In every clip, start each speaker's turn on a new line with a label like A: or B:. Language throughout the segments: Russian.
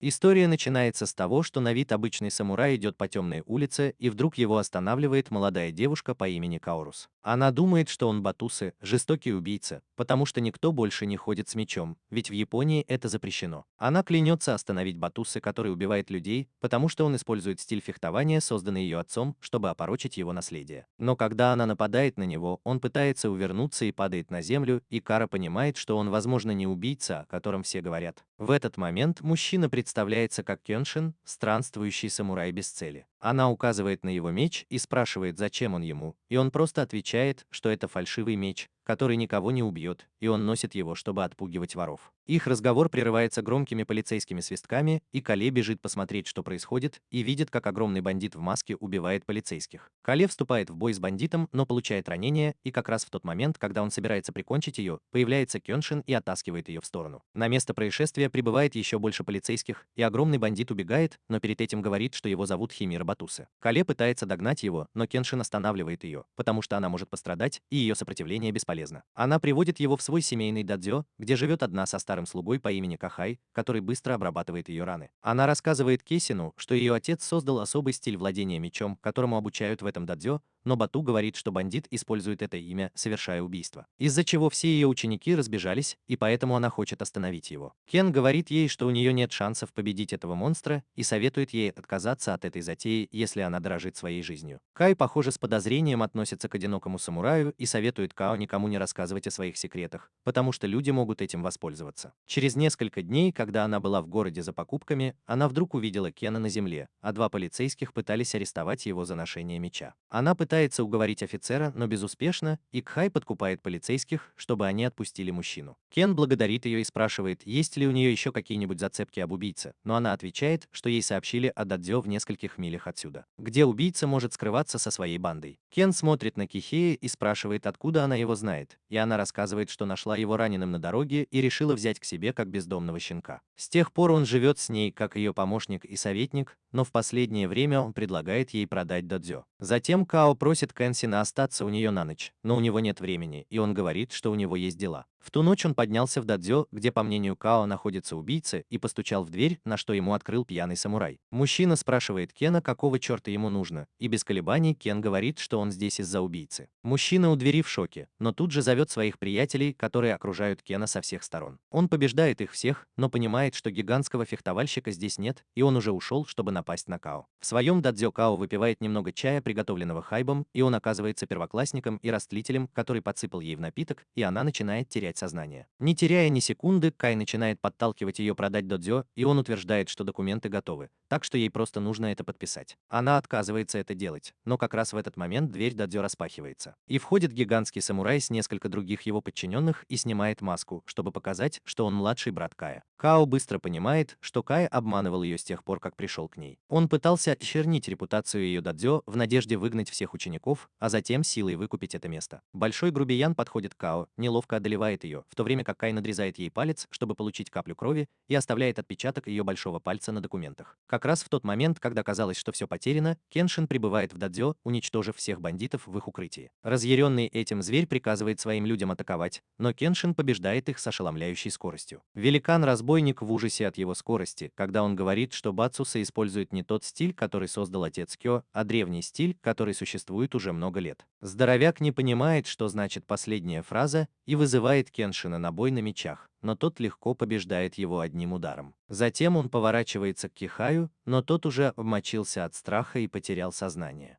A: История начинается с того, что на вид обычный самурай идет по темной улице, и вдруг его останавливает молодая девушка по имени Каорус. Она думает, что он Батусы, жестокий убийца, потому что никто больше не ходит с мечом, ведь в Японии это запрещено. Она клянется остановить Батусы, который убивает людей, потому что он использует стиль фехтования, созданный ее отцом, чтобы опорочить его наследие. Но когда она нападает на него, он пытается увернуться и падает на землю, и Кара понимает, что он, возможно, не убийца, о котором все говорят. В этот момент мужчина представляется как Кёншин, странствующий самурай без цели. Она указывает на его меч и спрашивает, зачем он ему, и он просто отвечает, что это фальшивый меч, который никого не убьет, и он носит его, чтобы отпугивать воров. Их разговор прерывается громкими полицейскими свистками, и Кале бежит посмотреть, что происходит, и видит, как огромный бандит в маске убивает полицейских. Кале вступает в бой с бандитом, но получает ранение, и как раз в тот момент, когда он собирается прикончить ее, появляется Кёншин и оттаскивает ее в сторону. На место происшествия прибывает еще больше полицейских, и огромный бандит убегает, но перед этим говорит, что его зовут Химира Батусы. Кале пытается догнать его, но Кеншин останавливает ее, потому что она может пострадать, и ее сопротивление бесполезно. Она приводит его в свой семейный дадзё, где живет одна со старым слугой по имени Кахай, который быстро обрабатывает ее раны. Она рассказывает Кесину, что ее отец создал особый стиль владения мечом, которому обучают в этом дадзё, но Бату говорит, что бандит использует это имя, совершая убийство. Из-за чего все ее ученики разбежались, и поэтому она хочет остановить его. Кен говорит ей, что у нее нет шансов победить этого монстра, и советует ей отказаться от этой затеи, если она дорожит своей жизнью. Кай, похоже, с подозрением относится к одинокому самураю и советует Као никому не рассказывать о своих секретах, потому что люди могут этим воспользоваться. Через несколько дней, когда она была в городе за покупками, она вдруг увидела Кена на земле, а два полицейских пытались арестовать его за ношение меча. Она пытается уговорить офицера, но безуспешно, и Кхай подкупает полицейских, чтобы они отпустили мужчину. Кен благодарит ее и спрашивает, есть ли у нее еще какие-нибудь зацепки об убийце, но она отвечает, что ей сообщили о дадзё в нескольких милях отсюда, где убийца может скрываться со своей бандой. Кен смотрит на Кихея и спрашивает, откуда она его знает, и она рассказывает, что нашла его раненым на дороге и решила взять к себе как бездомного щенка. С тех пор он живет с ней как ее помощник и советник, но в последнее время он предлагает ей продать дадзё. Затем Као просит Кэнсина остаться у нее на ночь, но у него нет времени, и он говорит, что у него есть дела. В ту ночь он поднялся в дадзё, где, по мнению Као, находится убийца, и постучал в дверь, на что ему открыл пьяный самурай. Мужчина спрашивает Кена, какого черта ему нужно, и без колебаний Кен говорит, что он здесь из-за убийцы. Мужчина у двери в шоке, но тут же зовет своих приятелей, которые окружают Кена со всех сторон. Он побеждает их всех, но понимает, что гигантского фехтовальщика здесь нет, и он уже ушел, чтобы напасть на Као. В своем дадзё Као выпивает немного чая, приготовленного Хайбом, и он оказывается первоклассником и растлителем, который подсыпал ей в напиток, и она начинает терять сознание. Не теряя ни секунды, Кай начинает подталкивать ее продать додзё, и он утверждает, что документы готовы, так что ей просто нужно это подписать. Она отказывается это делать, но как раз в этот момент дверь додзё распахивается. И входит гигантский самурай с несколько других его подчиненных и снимает маску, чтобы показать, что он младший брат Кая. Као быстро понимает, что Кай обманывал ее с тех пор, как пришел к ней. Он пытался очернить репутацию ее додзё в надежде выгнать всех учеников, а затем силой выкупить это место. Большой грубиян подходит к Као, неловко одолевает ее, в то время как Кай надрезает ей палец, чтобы получить каплю крови, и оставляет отпечаток ее большого пальца на документах. Как раз в тот момент, когда казалось, что все потеряно, Кеншин прибывает в дадзё, уничтожив всех бандитов в их укрытии. Разъяренный этим зверь приказывает своим людям атаковать, но Кеншин побеждает их с ошеломляющей скоростью. Великан-разбойник в ужасе от его скорости, когда он говорит, что Бацуса использует не тот стиль, который создал отец Кё, а древний стиль, который существует уже много лет. Здоровяк не понимает, что значит последняя фраза, и вызывает Кеншина на бой на мечах, но тот легко побеждает его одним ударом. Затем он поворачивается к Кихаю, но тот уже обмочился от страха и потерял сознание.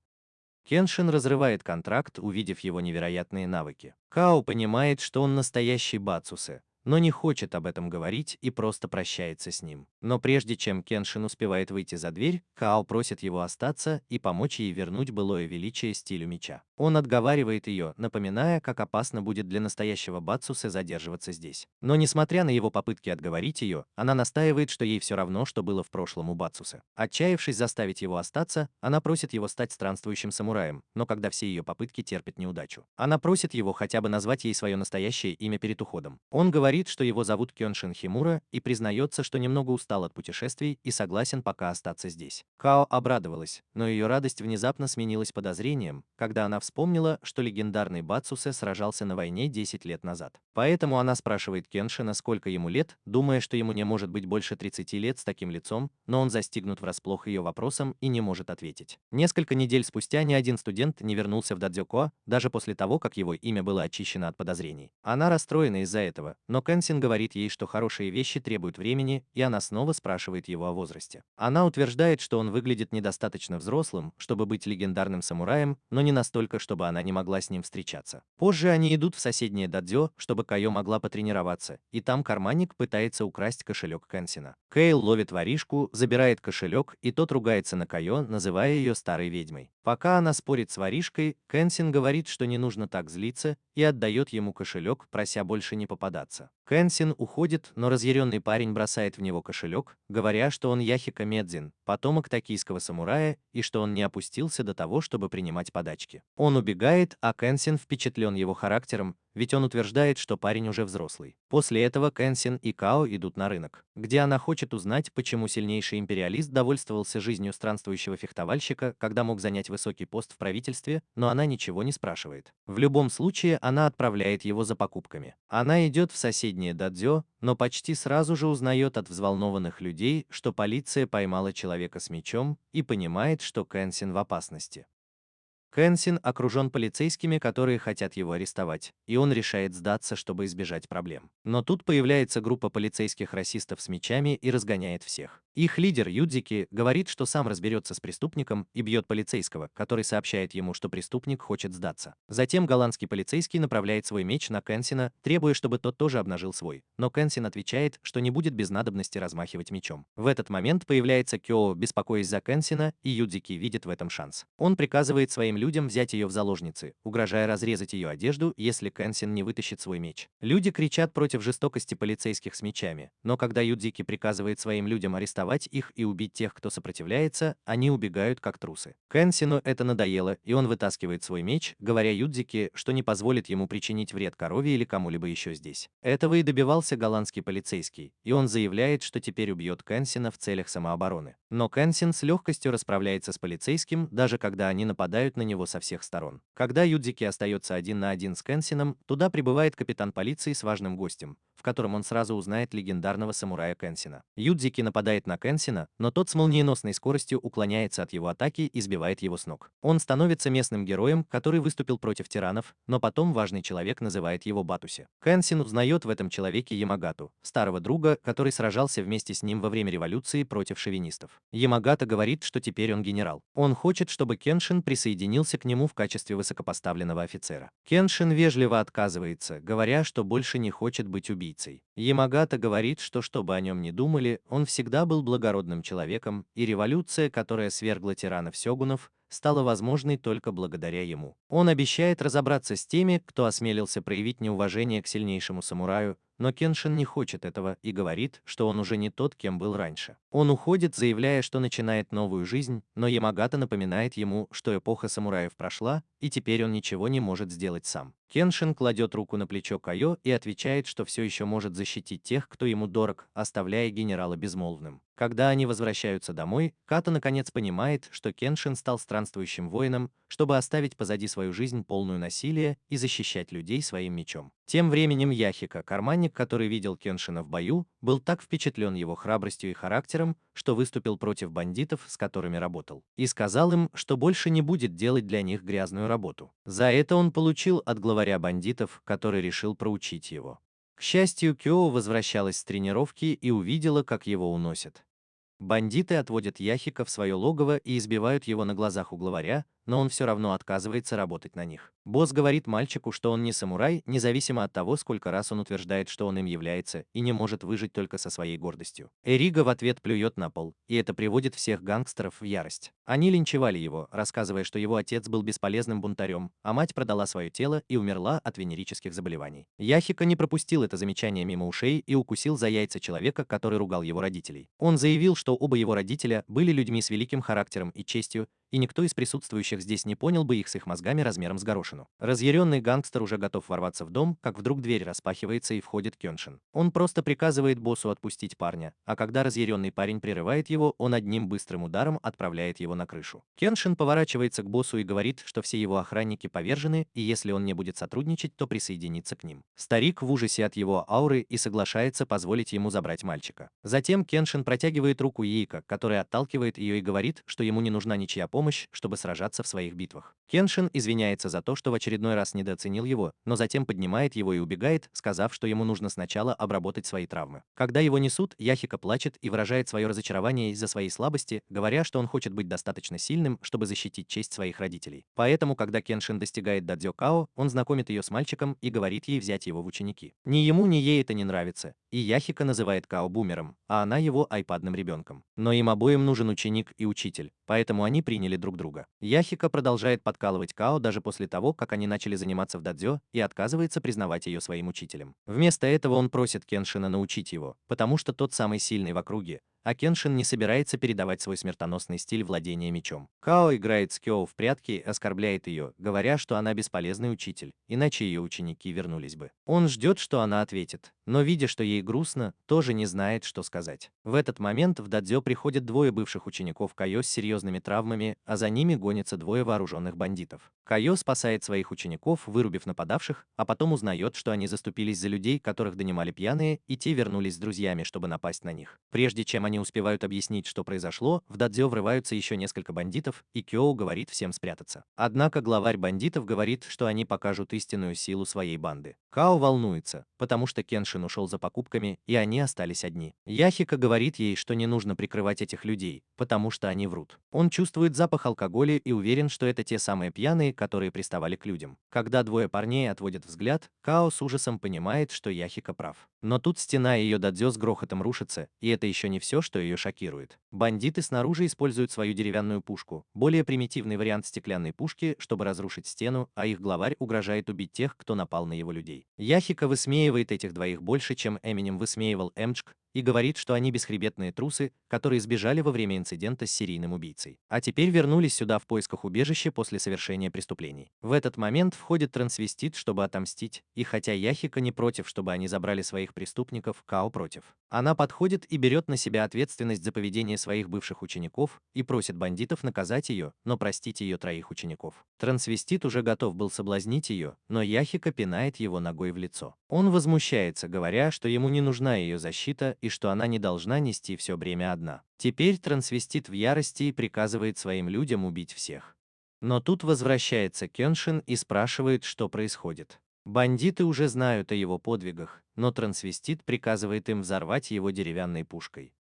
A: Кеншин разрывает контракт, увидев его невероятные навыки. Као понимает, что он настоящий Бацусе, но не хочет об этом говорить и просто прощается с ним. Но прежде чем Кеншин успевает выйти за дверь, Као просит его остаться и помочь ей вернуть былое величие стилю меча. Он отговаривает ее, напоминая, как опасно будет для настоящего Бацусе задерживаться здесь. Но несмотря на его попытки отговорить ее, она настаивает, что ей все равно, что было в прошлом у Бацусе. Отчаявшись заставить его остаться, она просит его стать странствующим самураем, но когда все ее попытки терпят неудачу, она просит его хотя бы назвать ей свое настоящее имя перед уходом. Он говорит, говорит, что его зовут Кёншин Химура, и признается, что немного устал от путешествий и согласен пока остаться здесь. Као обрадовалась, но ее радость внезапно сменилась подозрением, когда она вспомнила, что легендарный Бацусе сражался на войне 10 лет назад. Поэтому она спрашивает Кеншина, сколько ему лет, думая, что ему не может быть больше 30 лет с таким лицом, но он застигнут врасплох ее вопросом и не может ответить. Несколько недель спустя ни один студент не вернулся в Дадзёко, даже после того, как его имя было очищено от подозрений. Она расстроена из-за этого, но Кэнсин говорит ей, что хорошие вещи требуют времени, и она снова спрашивает его о возрасте. Она утверждает, что он выглядит недостаточно взрослым, чтобы быть легендарным самураем, но не настолько, чтобы она не могла с ним встречаться. Позже они идут в соседнее дадзё, чтобы Кайо могла потренироваться, и там карманник пытается украсть кошелек Кэнсина. Кейл ловит воришку, забирает кошелек, и тот ругается на Кайо, называя ее старой ведьмой. Пока она спорит с воришкой, Кэнсин говорит, что не нужно так злиться, и отдает ему кошелек, прося больше не попадаться. Кэнсин уходит, но разъяренный парень бросает в него кошелек, говоря, что он Яхика Медзин, потомок токийского самурая, и что он не опустился до того, чтобы принимать подачки. Он убегает, а Кэнсин впечатлен его характером, ведь он утверждает, что парень уже взрослый. После этого Кэнсин и Као идут на рынок, где она хочет узнать, почему сильнейший империалист довольствовался жизнью странствующего фехтовальщика, когда мог занять высокий пост в правительстве, но она ничего не спрашивает. В любом случае, она отправляет его за покупками. Она идет в соседнее дадзё, но почти сразу же узнает от взволнованных людей, что полиция поймала человека с мечом, и понимает, что Кэнсин в опасности. Кэнсин окружен полицейскими, которые хотят его арестовать, и он решает сдаться, чтобы избежать проблем. Но тут появляется группа полицейских расистов с мечами и разгоняет всех. Их лидер Юдзики говорит, что сам разберется с преступником, и бьет полицейского, который сообщает ему, что преступник хочет сдаться. Затем голландский полицейский направляет свой меч на Кэнсина, требуя, чтобы тот тоже обнажил свой. Но Кэнсин отвечает, что не будет без надобности размахивать мечом. В этот момент появляется Кёо, беспокоясь за Кэнсина, и Юдзики видит в этом шанс. Он приказывает своим людям взять ее в заложницы, угрожая разрезать ее одежду, если Кэнсин не вытащит свой меч. Люди кричат против жестокости полицейских с мечами, но когда Юдзики приказывает своим людям арестовать их и убить тех, кто сопротивляется, они убегают как трусы. Кэнсину это надоело, и он вытаскивает свой меч, говоря Юдзики, что не позволит ему причинить вред корове или кому-либо еще здесь. Этого и добивался голландский полицейский, и он заявляет, что теперь убьет Кэнсина в целях самообороны. Но Кэнсин с легкостью расправляется с полицейским, даже когда они нападают на него со всех сторон. Когда Юдзики остается один на один с Кэнсином, туда прибывает капитан полиции с важным гостем, в котором он сразу узнает легендарного самурая Кэнсина. Юдзики нападает на Кэнсина, но тот с молниеносной скоростью уклоняется от его атаки и сбивает его с ног. Он становится местным героем, который выступил против тиранов, но потом важный человек называет его Батуси. Кэнсин узнает в этом человеке Ямагату, старого друга, который сражался вместе с ним во время революции против шовинистов. Ямагата говорит, что теперь он генерал. Он хочет, чтобы Кеншин присоединился к нему в качестве высокопоставленного офицера. Кеншин вежливо отказывается, говоря, что больше не хочет быть убийцей. Ямагата говорит, что бы о нем ни думали, он всегда был благородным человеком, и революция, которая свергла тиранов-сёгунов, стала возможной только благодаря ему. Он обещает разобраться с теми, кто осмелился проявить неуважение к сильнейшему самураю, но Кеншин не хочет этого и говорит, что он уже не тот, кем был раньше. Он уходит, заявляя, что начинает новую жизнь, но Ямагата напоминает ему, что эпоха самураев прошла, и теперь он ничего не может сделать сам. Кеншин кладет руку на плечо Кайо и отвечает, что все еще может защитить тех, кто ему дорог, оставляя генерала безмолвным. Когда они возвращаются домой, Като наконец понимает, что Кеншин стал странствующим воином, чтобы оставить позади свою жизнь полную насилия и защищать людей своим мечом. Тем временем Яхика, карманник, который видел Кеншина в бою, был так впечатлен его храбростью и характером, что выступил против бандитов, с которыми работал, и сказал им, что больше не будет делать для них грязную работу. За это он получил от главаря бандитов, который решил проучить его. К счастью, Кёо возвращалась с тренировки и увидела, как его уносят. Бандиты отводят Яхика в свое логово и избивают его на глазах у главаря, но он все равно отказывается работать на них. Босс говорит мальчику, что он не самурай, независимо от того, сколько раз он утверждает, что он им является, и не может выжить только со своей гордостью. Эрига в ответ плюет на пол, и это приводит всех гангстеров в ярость. Они линчевали его, рассказывая, что его отец был бесполезным бунтарем, а мать продала свое тело и умерла от венерических заболеваний. Яхика не пропустил это замечание мимо ушей и укусил за яйца человека, который ругал его родителей. Он заявил, что оба его родителя были людьми с великим характером и честью, и никто из присутствующих здесь не понял бы их с их мозгами размером с горошину. Разъяренный гангстер уже готов ворваться в дом, как вдруг дверь распахивается и входит Кёншин. Он просто приказывает боссу отпустить парня, а когда разъяренный парень прерывает его, он одним быстрым ударом отправляет его на крышу. Кёншин поворачивается к боссу и говорит, что все его охранники повержены, и если он не будет сотрудничать, то присоединится к ним. Старик в ужасе от его ауры и соглашается позволить ему забрать мальчика. Затем Кеншин протягивает руку Йейка, который отталкивает ее и говорит, что ему не нужна ничья помощь, чтобы сражаться в своих битвах. Кеншин извиняется за то, что в очередной раз недооценил его, но затем поднимает его и убегает, сказав, что ему нужно сначала обработать свои травмы. Когда его несут, Яхика плачет и выражает свое разочарование из-за своей слабости, говоря, что он хочет быть достаточно сильным, чтобы защитить честь своих родителей. Поэтому, когда Кеншин достигает Дадзё Као, он знакомит ее с мальчиком и говорит ей взять его в ученики. Ни ему, ни ей это не нравится, и Яхика называет Као бумером, а она его айпадным ребенком. Но им обоим нужен ученик и учитель, поэтому они приняли друг друга. Яхика продолжает подкалывать Као даже после того, как они начали заниматься в дадзё, и отказывается признавать ее своим учителем. Вместо этого он просит Кеншина научить его, потому что тот самый сильный в округе, а Кеншин не собирается передавать свой смертоносный стиль владения мечом. Као играет с Кёо в прятки и оскорбляет ее, говоря, что она бесполезный учитель, иначе ее ученики вернулись бы. Он ждет, что она ответит, но видя, что ей грустно, тоже не знает, что сказать. В этот момент в дадзё приходят двое бывших учеников Кайо с серьезными травмами, а за ними гонятся двое вооруженных бандитов. Кайо спасает своих учеников, вырубив нападавших, а потом узнает, что они заступились за людей, которых донимали пьяные, и те вернулись с друзьями, чтобы напасть на них. Прежде чем они успевают объяснить, что произошло, в дадзё врываются еще несколько бандитов, и Кёо говорит всем спрятаться. Однако главарь бандитов говорит, что они покажут истинную силу своей банды. Као волнуется, потому что Кеншин ушел за покупками, и они остались одни. Яхика говорит ей, что не нужно прикрывать этих людей, потому что они врут. Он чувствует запах алкоголя и уверен, что это те самые пьяные, которые приставали к людям. Когда двое парней отводят взгляд, Као с ужасом понимает, что Яхика прав. Но тут стена ее дадзё с грохотом рушится, и это еще не все, что ее шокирует. Бандиты снаружи используют свою деревянную пушку, более примитивный вариант стеклянной пушки, чтобы разрушить стену, а их главарь угрожает убить тех, кто напал на его людей. Яхика высмеивает этих двоих больше, чем Эминем высмеивал Эмчк, и говорит, что они бесхребетные трусы, которые сбежали во время инцидента с серийным убийцей, а теперь вернулись сюда в поисках убежища после совершения преступлений. В этот момент входит трансвестит, чтобы отомстить, и хотя Яхика не против, чтобы они забрали своих преступников, Као против. Она подходит и берет на себя ответственность за поведение своих бывших учеников и просит бандитов наказать ее, но простить ее троих учеников. Трансвестит уже готов был соблазнить ее, но Яхика пинает его ногой в лицо. Он возмущается, говоря, что ему не нужна ее защита и что она не должна нести все бремя одна. Теперь трансвестит в ярости и приказывает своим людям убить всех. Но тут возвращается Кёншин и спрашивает, что происходит. Бандиты уже знают о его подвигах, но трансвестит приказывает им взорвать его деревянной пушкой.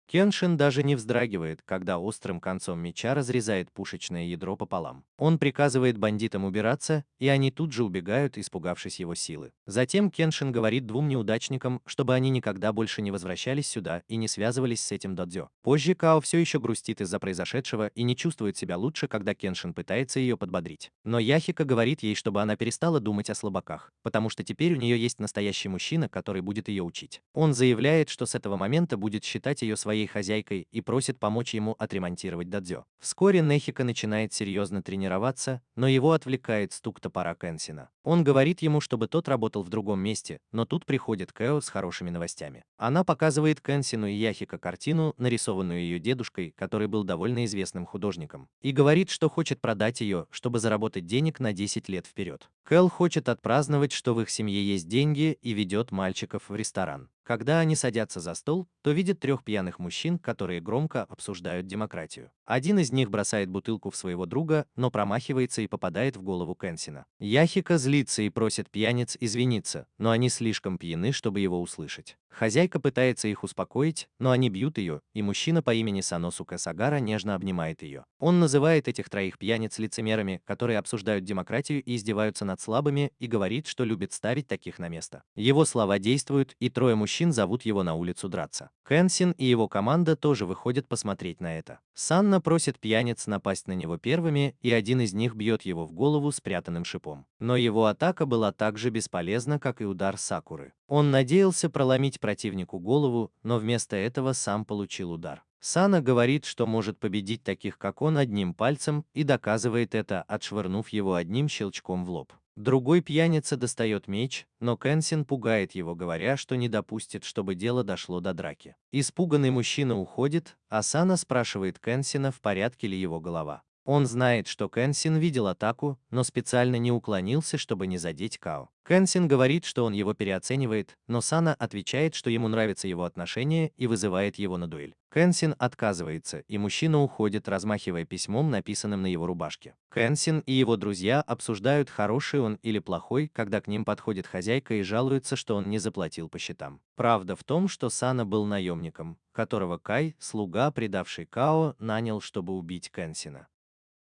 A: Кеншин даже не вздрагивает, когда острым концом меча разрезает пушечное ядро пополам. Он приказывает бандитам убираться, и они тут же убегают, испугавшись его силы. Затем Кеншин говорит двум неудачникам, чтобы они никогда больше не возвращались сюда и не связывались с этим додзё. Позже Као все еще грустит из-за произошедшего и не чувствует себя лучше, когда Кеншин пытается ее подбодрить. Но Яхика говорит ей, чтобы она перестала думать о слабаках, потому что теперь у нее есть настоящий мужчина, который будет ее учить. Он заявляет, что с этого момента будет считать ее своей хозяйкой и просит помочь ему отремонтировать дадзё. Вскоре Нехика начинает серьезно тренироваться, но его отвлекает стук топора Кенсина. Он говорит ему, чтобы тот работал в другом месте, но тут приходит Кэо с хорошими новостями. Она показывает Кенсину и Яхика картину, нарисованную ее дедушкой, который был довольно известным художником, и говорит, что хочет продать ее, чтобы заработать денег на 10 лет вперед. Кэл хочет отпраздновать, что в их семье есть деньги, и ведет мальчиков в ресторан. Когда они садятся за стол, то видят трех пьяных мужчин, которые громко обсуждают демократию. Один из них бросает бутылку в своего друга, но промахивается и попадает в голову Кенсина. Яхика злится и просит пьяниц извиниться, но они слишком пьяны, чтобы его услышать. Хозяйка пытается их успокоить, но они бьют ее, и мужчина по имени Саносука Сагара нежно обнимает ее. Он называет этих троих пьяниц лицемерами, которые обсуждают демократию и издеваются над слабыми, и говорит, что любит ставить таких на место. Его слова действуют, и трое мужчин зовут его на улицу драться. Кенсин и его команда тоже выходят посмотреть на это. Санна просит пьяниц напасть на него первыми, и один из них бьет его в голову спрятанным шипом. Но его атака была так же бесполезна, как и удар Сакуры. Он надеялся проломить противнику голову, но вместо этого сам получил удар. Сана говорит, что может победить таких, как он, одним пальцем и доказывает это, отшвырнув его одним щелчком в лоб. Другой пьяница достает меч, но Кэнсин пугает его, говоря, что не допустит, чтобы дело дошло до драки. Испуганный мужчина уходит, а Сана спрашивает Кэнсина, в порядке ли его голова. Он знает, что Кэнсин видел атаку, но специально не уклонился, чтобы не задеть Као. Кэнсин говорит, что он его переоценивает, но Сана отвечает, что ему нравится его отношение и вызывает его на дуэль. Кэнсин отказывается, и мужчина уходит, размахивая письмом, написанным на его рубашке. Кэнсин и его друзья обсуждают, хороший он или плохой, когда к ним подходит хозяйка и жалуется, что он не заплатил по счетам. Правда в том, что Сана был наемником, которого Кай, слуга, предавший Као, нанял, чтобы убить Кэнсина.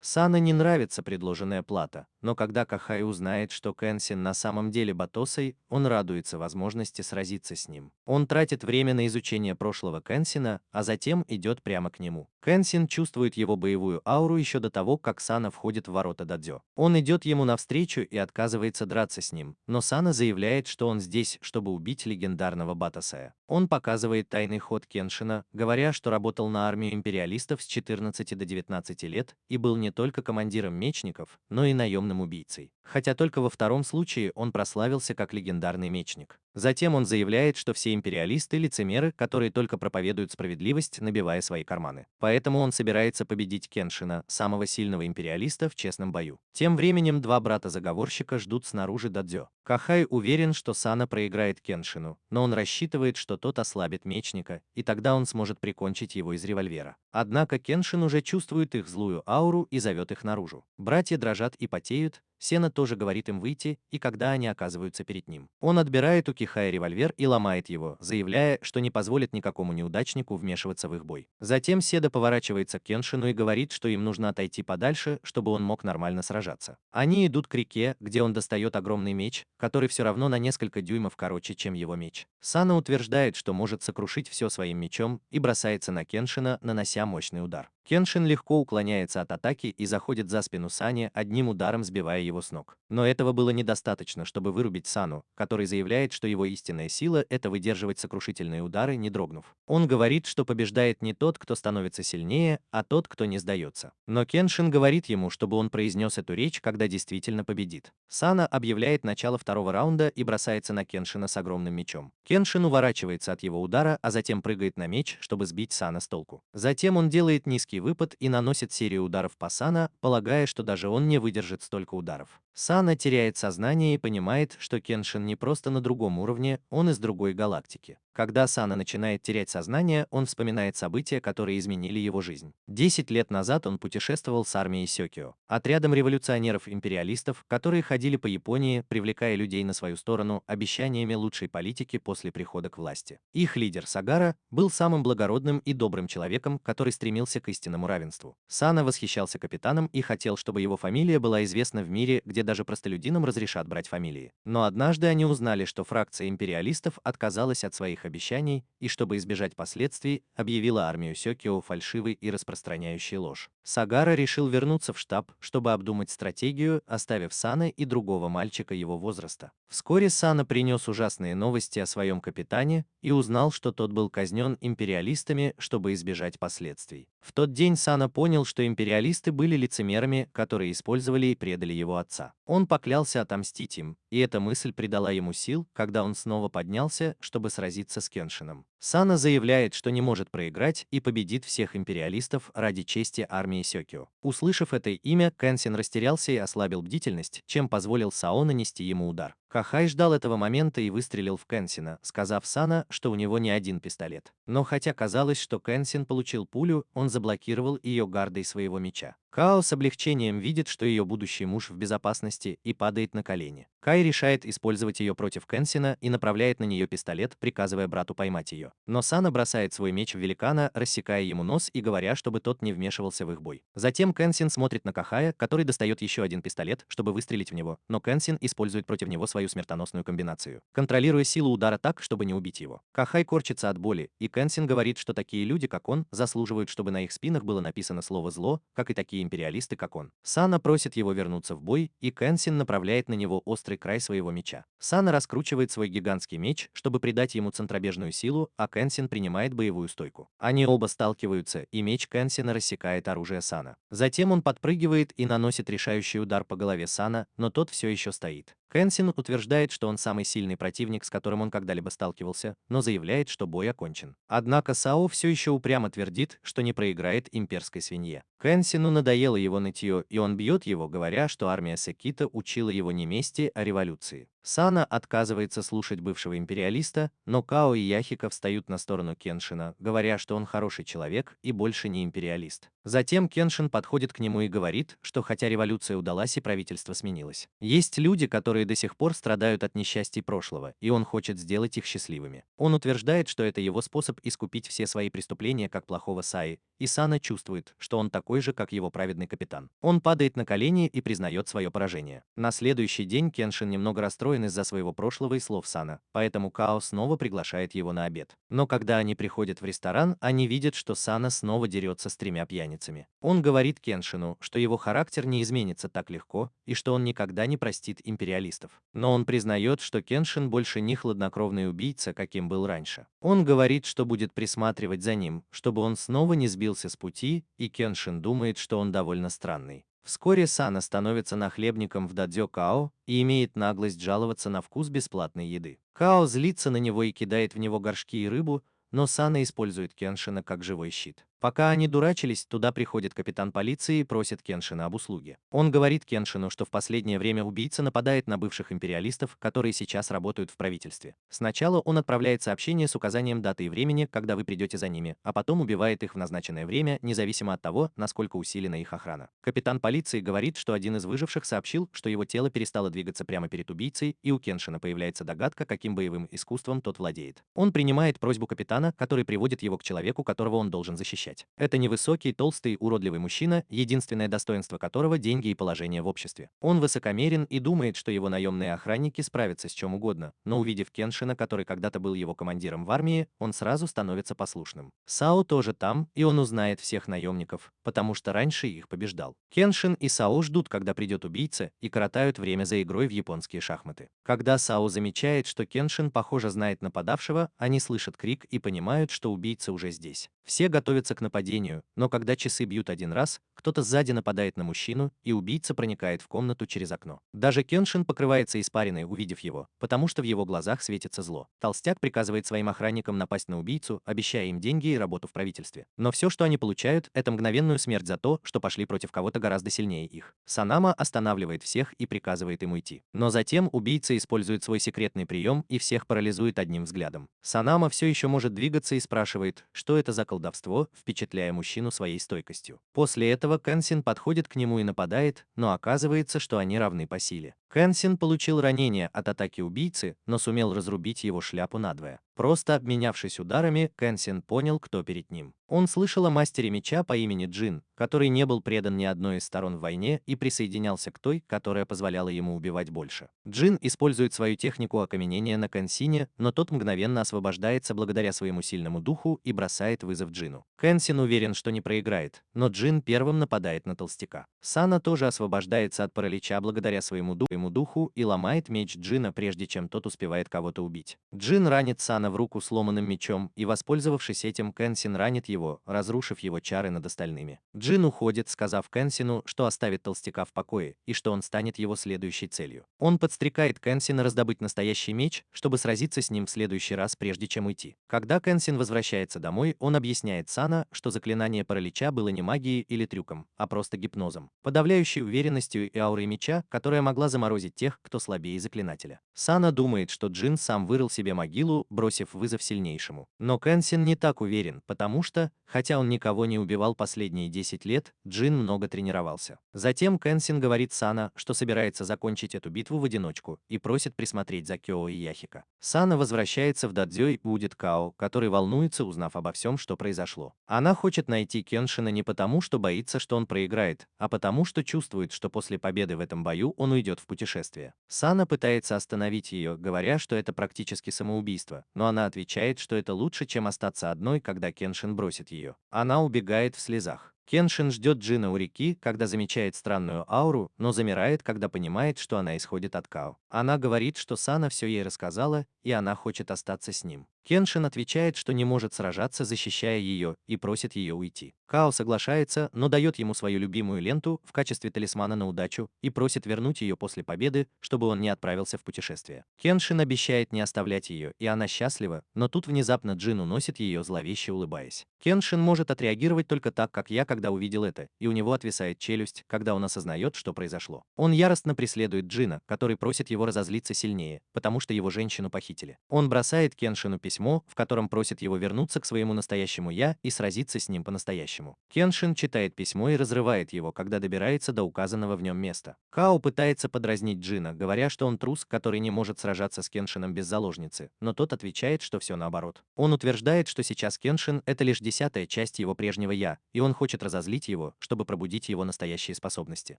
A: Сана не нравится предложенная плата, но когда Кахай узнает, что Кэнсин на самом деле Батосой, он радуется возможности сразиться с ним. Он тратит время на изучение прошлого Кэнсина, а затем идет прямо к нему. Кэнсин чувствует его боевую ауру еще до того, как Сана входит в ворота дадзё. Он идет ему навстречу и отказывается драться с ним, но Сана заявляет, что он здесь, чтобы убить легендарного Батосая. Он показывает тайный ход Кеншина, говоря, что работал на армию империалистов с 14 до 19 лет и был не только командиром мечников, но и наемным убийцей. Хотя только во втором случае он прославился как легендарный мечник. Затем он заявляет, что все империалисты – лицемеры, которые только проповедуют справедливость, набивая свои карманы. Поэтому он собирается победить Кеншина, самого сильного империалиста, в честном бою. Тем временем два брата-заговорщика ждут снаружи дадзё. Кахай уверен, что Сана проиграет Кеншину, но он рассчитывает, что тот ослабит мечника, и тогда он сможет прикончить его из револьвера. Однако Кеншин уже чувствует их злую ауру и зовет их наружу. Братья дрожат и потеют, Сена тоже говорит им выйти, и когда они оказываются перед ним, он отбирает у Кихая револьвер и ломает его, заявляя, что не позволит никакому неудачнику вмешиваться в их бой. Затем Седа поворачивается к Кеншину и говорит, что им нужно отойти подальше, чтобы он мог нормально сражаться. Они идут к реке, где он достает огромный меч, который все равно на несколько дюймов короче, чем его меч. Сана утверждает, что может сокрушить все своим мечом, и бросается на Кеншина, нанося мощный удар. Кеншин легко уклоняется от атаки и заходит за спину Сани, одним ударом сбивая его с ног. Но этого было недостаточно, чтобы вырубить Сану, который заявляет, что его истинная сила – это выдерживать сокрушительные удары, не дрогнув. Он говорит, что побеждает не тот, кто становится сильнее, а тот, кто не сдается. Но Кеншин говорит ему, чтобы он произнес эту речь, когда действительно победит. Сана объявляет начало второго раунда и бросается на Кеншина с огромным мечом. Кеншин уворачивается от его удара, а затем прыгает на меч, чтобы сбить Сана с толку. Затем он делает низкий выпад и наносит серию ударов по Сана, полагая, что даже он не выдержит столько ударов. Сана теряет сознание и понимает, что Кеншин не просто на другом уровне, он из другой галактики. Когда Сана начинает терять сознание, он вспоминает события, которые изменили его жизнь. 10 лет назад он путешествовал с армией Сёкио, отрядом революционеров-империалистов, которые ходили по Японии, привлекая людей на свою сторону обещаниями лучшей политики после прихода к власти. Их лидер Сагара был самым благородным и добрым человеком, который стремился к истинному равенству. Сана восхищался капитаном и хотел, чтобы его фамилия была известна в мире, где даже простолюдинам разрешат брать фамилии. Но однажды они узнали, что фракция империалистов отказалась от своих обещаний и, чтобы избежать последствий, объявила армию Сёкио фальшивой и распространяющей ложь. Сагара решил вернуться в штаб, чтобы обдумать стратегию, оставив Сана и другого мальчика его возраста. Вскоре Сана принес ужасные новости о своем капитане и узнал, что тот был казнен империалистами, чтобы избежать последствий. В тот день Сана понял, что империалисты были лицемерами, которые использовали и предали его отца. Он поклялся отомстить им, и эта мысль придала ему сил, когда он снова поднялся, чтобы сразиться с Кеншином. Сана заявляет, что не может проиграть и победит всех империалистов ради чести армии Сёкио. Услышав это имя, Кэнсин растерялся и ослабил бдительность, чем позволил Сао нанести ему удар. Кахай ждал этого момента и выстрелил в Кэнсина, сказав Сана, что у него не один пистолет. Но хотя казалось, что Кэнсин получил пулю, он заблокировал ее гардой своего меча. Као с облегчением видит, что ее будущий муж в безопасности, и падает на колени. Кай решает использовать ее против Кэнсина и направляет на нее пистолет, приказывая брату поймать ее. Но Сана бросает свой меч в великана, рассекая ему нос и говоря, чтобы тот не вмешивался в их бой. Затем Кэнсин смотрит на Кахая, который достает еще один пистолет, чтобы выстрелить в него, но Кэнсин использует против него свою смертоносную комбинацию, контролируя силу удара так, чтобы не убить его. Кахай корчится от боли, и Кэнсин говорит, что такие люди, как он, заслуживают, чтобы на их спинах было написано слово «зло», как и такие империалисты, как он. Сана просит его вернуться в бой, и Кэнсин направляет на него острый край своего меча. Сана раскручивает свой гигантский меч, чтобы придать ему центробежную силу, а Кэнсин принимает боевую стойку. Они оба сталкиваются, и меч Кэнсина рассекает оружие Сана. Затем он подпрыгивает и наносит решающий удар по голове Сана, но тот все еще стоит. Кэнсин утверждает, что он самый сильный противник, с которым он когда-либо сталкивался, но заявляет, что бой окончен. Однако Сао все еще упрямо твердит, что не проиграет имперской свинье. Кэнсину надоело его нытье, и он бьет его, говоря, что армия Секита учила его не мести, а революции. Сана отказывается слушать бывшего империалиста, но Као и Яхика встают на сторону Кеншина, говоря, что он хороший человек и больше не империалист. Затем Кеншин подходит к нему и говорит, что хотя революция удалась и правительство сменилось, есть люди, которые до сих пор страдают от несчастий прошлого, и он хочет сделать их счастливыми. Он утверждает, что это его способ искупить все свои преступления как плохого Саи, и Сана чувствует, что он такой же, как его праведный капитан. Он падает на колени и признает свое поражение. На следующий день Кеншин немного расстроен из-за своего прошлого и слов Сана, поэтому Као снова приглашает его на обед. Но когда они приходят в ресторан, они видят, что Сана снова дерется с тремя пьяницами. Он говорит Кеншину, что его характер не изменится так легко и что он никогда не простит империалистов. Но он признает, что Кеншин больше не хладнокровный убийца, каким был раньше. Он говорит, что будет присматривать за ним, чтобы он снова не сбился с пути, и Кеншин думает, что он довольно странный. Вскоре Сана становится нахлебником в дадзё Као и имеет наглость жаловаться на вкус бесплатной еды. Као злится на него и кидает в него горшки и рыбу, но Сана использует Кеншина как живой щит. Пока они дурачились, туда приходит капитан полиции и просит Кеншина об услуге. Он говорит Кеншину, что в последнее время убийца нападает на бывших империалистов, которые сейчас работают в правительстве. Сначала он отправляет сообщение с указанием даты и времени, когда вы придете за ними, а потом убивает их в назначенное время, независимо от того, насколько усилена их охрана. Капитан полиции говорит, что один из выживших сообщил, что его тело перестало двигаться прямо перед убийцей, и у Кеншина появляется догадка, каким боевым искусством тот владеет. Он принимает просьбу капитана, который приводит его к человеку, которого он должен защищать. Это невысокий, толстый, уродливый мужчина, единственное достоинство которого – деньги и положение в обществе. Он высокомерен и думает, что его наемные охранники справятся с чем угодно, но увидев Кеншина, который когда-то был его командиром в армии, он сразу становится послушным. Сао тоже там, и он узнает всех наемников, потому что раньше их побеждал. Кеншин и Сао ждут, когда придет убийца, и коротают время за игрой в японские шахматы. Когда Сао замечает, что Кеншин, похоже, знает нападавшего, они слышат крик и понимают, что убийца уже здесь. Все готовятся к нападению, но когда часы бьют один раз, кто-то сзади нападает на мужчину, и убийца проникает в комнату через окно. Даже Кеншин покрывается испариной, увидев его, потому что в его глазах светится зло. Толстяк приказывает своим охранникам напасть на убийцу, обещая им деньги и работу в правительстве. Но все, что они получают, это мгновенную смерть за то, что пошли против кого-то гораздо сильнее их. Санама останавливает всех и приказывает им уйти. Но затем убийца использует свой секретный прием и всех парализует одним взглядом. Санама все еще может двигаться и спрашивает, что это за колдовство, впечатляя мужчину своей стойкостью. После этого Кэнсин подходит к нему и нападает, но оказывается, что они равны по силе. Кэнсин получил ранение от атаки убийцы, но сумел разрубить его шляпу надвое. Просто обменявшись ударами, Кэнсин понял, кто перед ним. Он слышал о мастере меча по имени Джин, который не был предан ни одной из сторон в войне и присоединялся к той, которая позволяла ему убивать больше. Джин использует свою технику окаменения на Кэнсине, но тот мгновенно освобождается благодаря своему сильному духу и бросает вызов Джину. Кэнсин уверен, что не проиграет, но Джин первым нападает на толстяка. Сана тоже освобождается от паралича благодаря своему духу и ломает меч Джина, прежде чем тот успевает кого-то убить. Джин ранит Сана в руку сломанным мечом, и, воспользовавшись этим, Кэнсин ранит его, разрушив его чары над остальными. Джин уходит, сказав Кэнсину, что оставит толстяка в покое, и что он станет его следующей целью. Он подстрекает Кэнсина раздобыть настоящий меч, чтобы сразиться с ним в следующий раз, прежде чем уйти. Когда Кэнсин возвращается домой, он объясняет Сана, что заклинание паралича было не магией или трюком, а просто гипнозом, подавляющей уверенностью и аурой меча, которая могла заморозить тех, кто слабее заклинателя. Сана думает, что Джин сам вырыл себе могилу, бросив вызов сильнейшему. Но Кэнсин не так уверен, потому что, хотя он никого не убивал последние 10 лет, Джин много тренировался. Затем Кэнсин говорит Сана, что собирается закончить эту битву в одиночку, и просит присмотреть за Кёо и Яхика. Сана возвращается в дадзё и будет Као, который волнуется, узнав обо всем, что произошло. Она хочет найти Кеншина не потому, что боится, что он проиграет, а потому, что чувствует, что после победы в этом бою он уйдет в путешествие. Сана пытается остановить ее, говоря, что это практически самоубийство, но она отвечает, что это лучше, чем остаться одной, когда Кеншин бросит ее. Она убегает в слезах. Кеншин ждет Джина у реки, когда замечает странную ауру, но замирает, когда понимает, что она исходит от Као. Она говорит, что Сана все ей рассказала, и она хочет остаться с ним. Кеншин отвечает, что не может сражаться, защищая ее, и просит ее уйти. Као соглашается, но дает ему свою любимую ленту в качестве талисмана на удачу и просит вернуть ее после победы, чтобы он не отправился в путешествие. Кеншин обещает не оставлять ее, и она счастлива, но тут внезапно Джин уносит ее, зловеще улыбаясь. Кеншин может отреагировать только так, как я, когда увидел это, и у него отвисает челюсть, когда он осознает, что произошло. Он яростно преследует Джина, который просит его разозлиться сильнее, потому что его женщину похитили. Он бросает Кеншину письмо, в котором просит его вернуться к своему настоящему «я» и сразиться с ним по-настоящему. Кеншин читает письмо и разрывает его, когда добирается до указанного в нем места. Као пытается подразнить Джина, говоря, что он трус, который не может сражаться с Кеншином без заложницы, но тот отвечает, что все наоборот. Он утверждает, что сейчас Кеншин — это лишь десятая часть его прежнего «я», и он хочет разозлить его, чтобы пробудить его настоящие способности.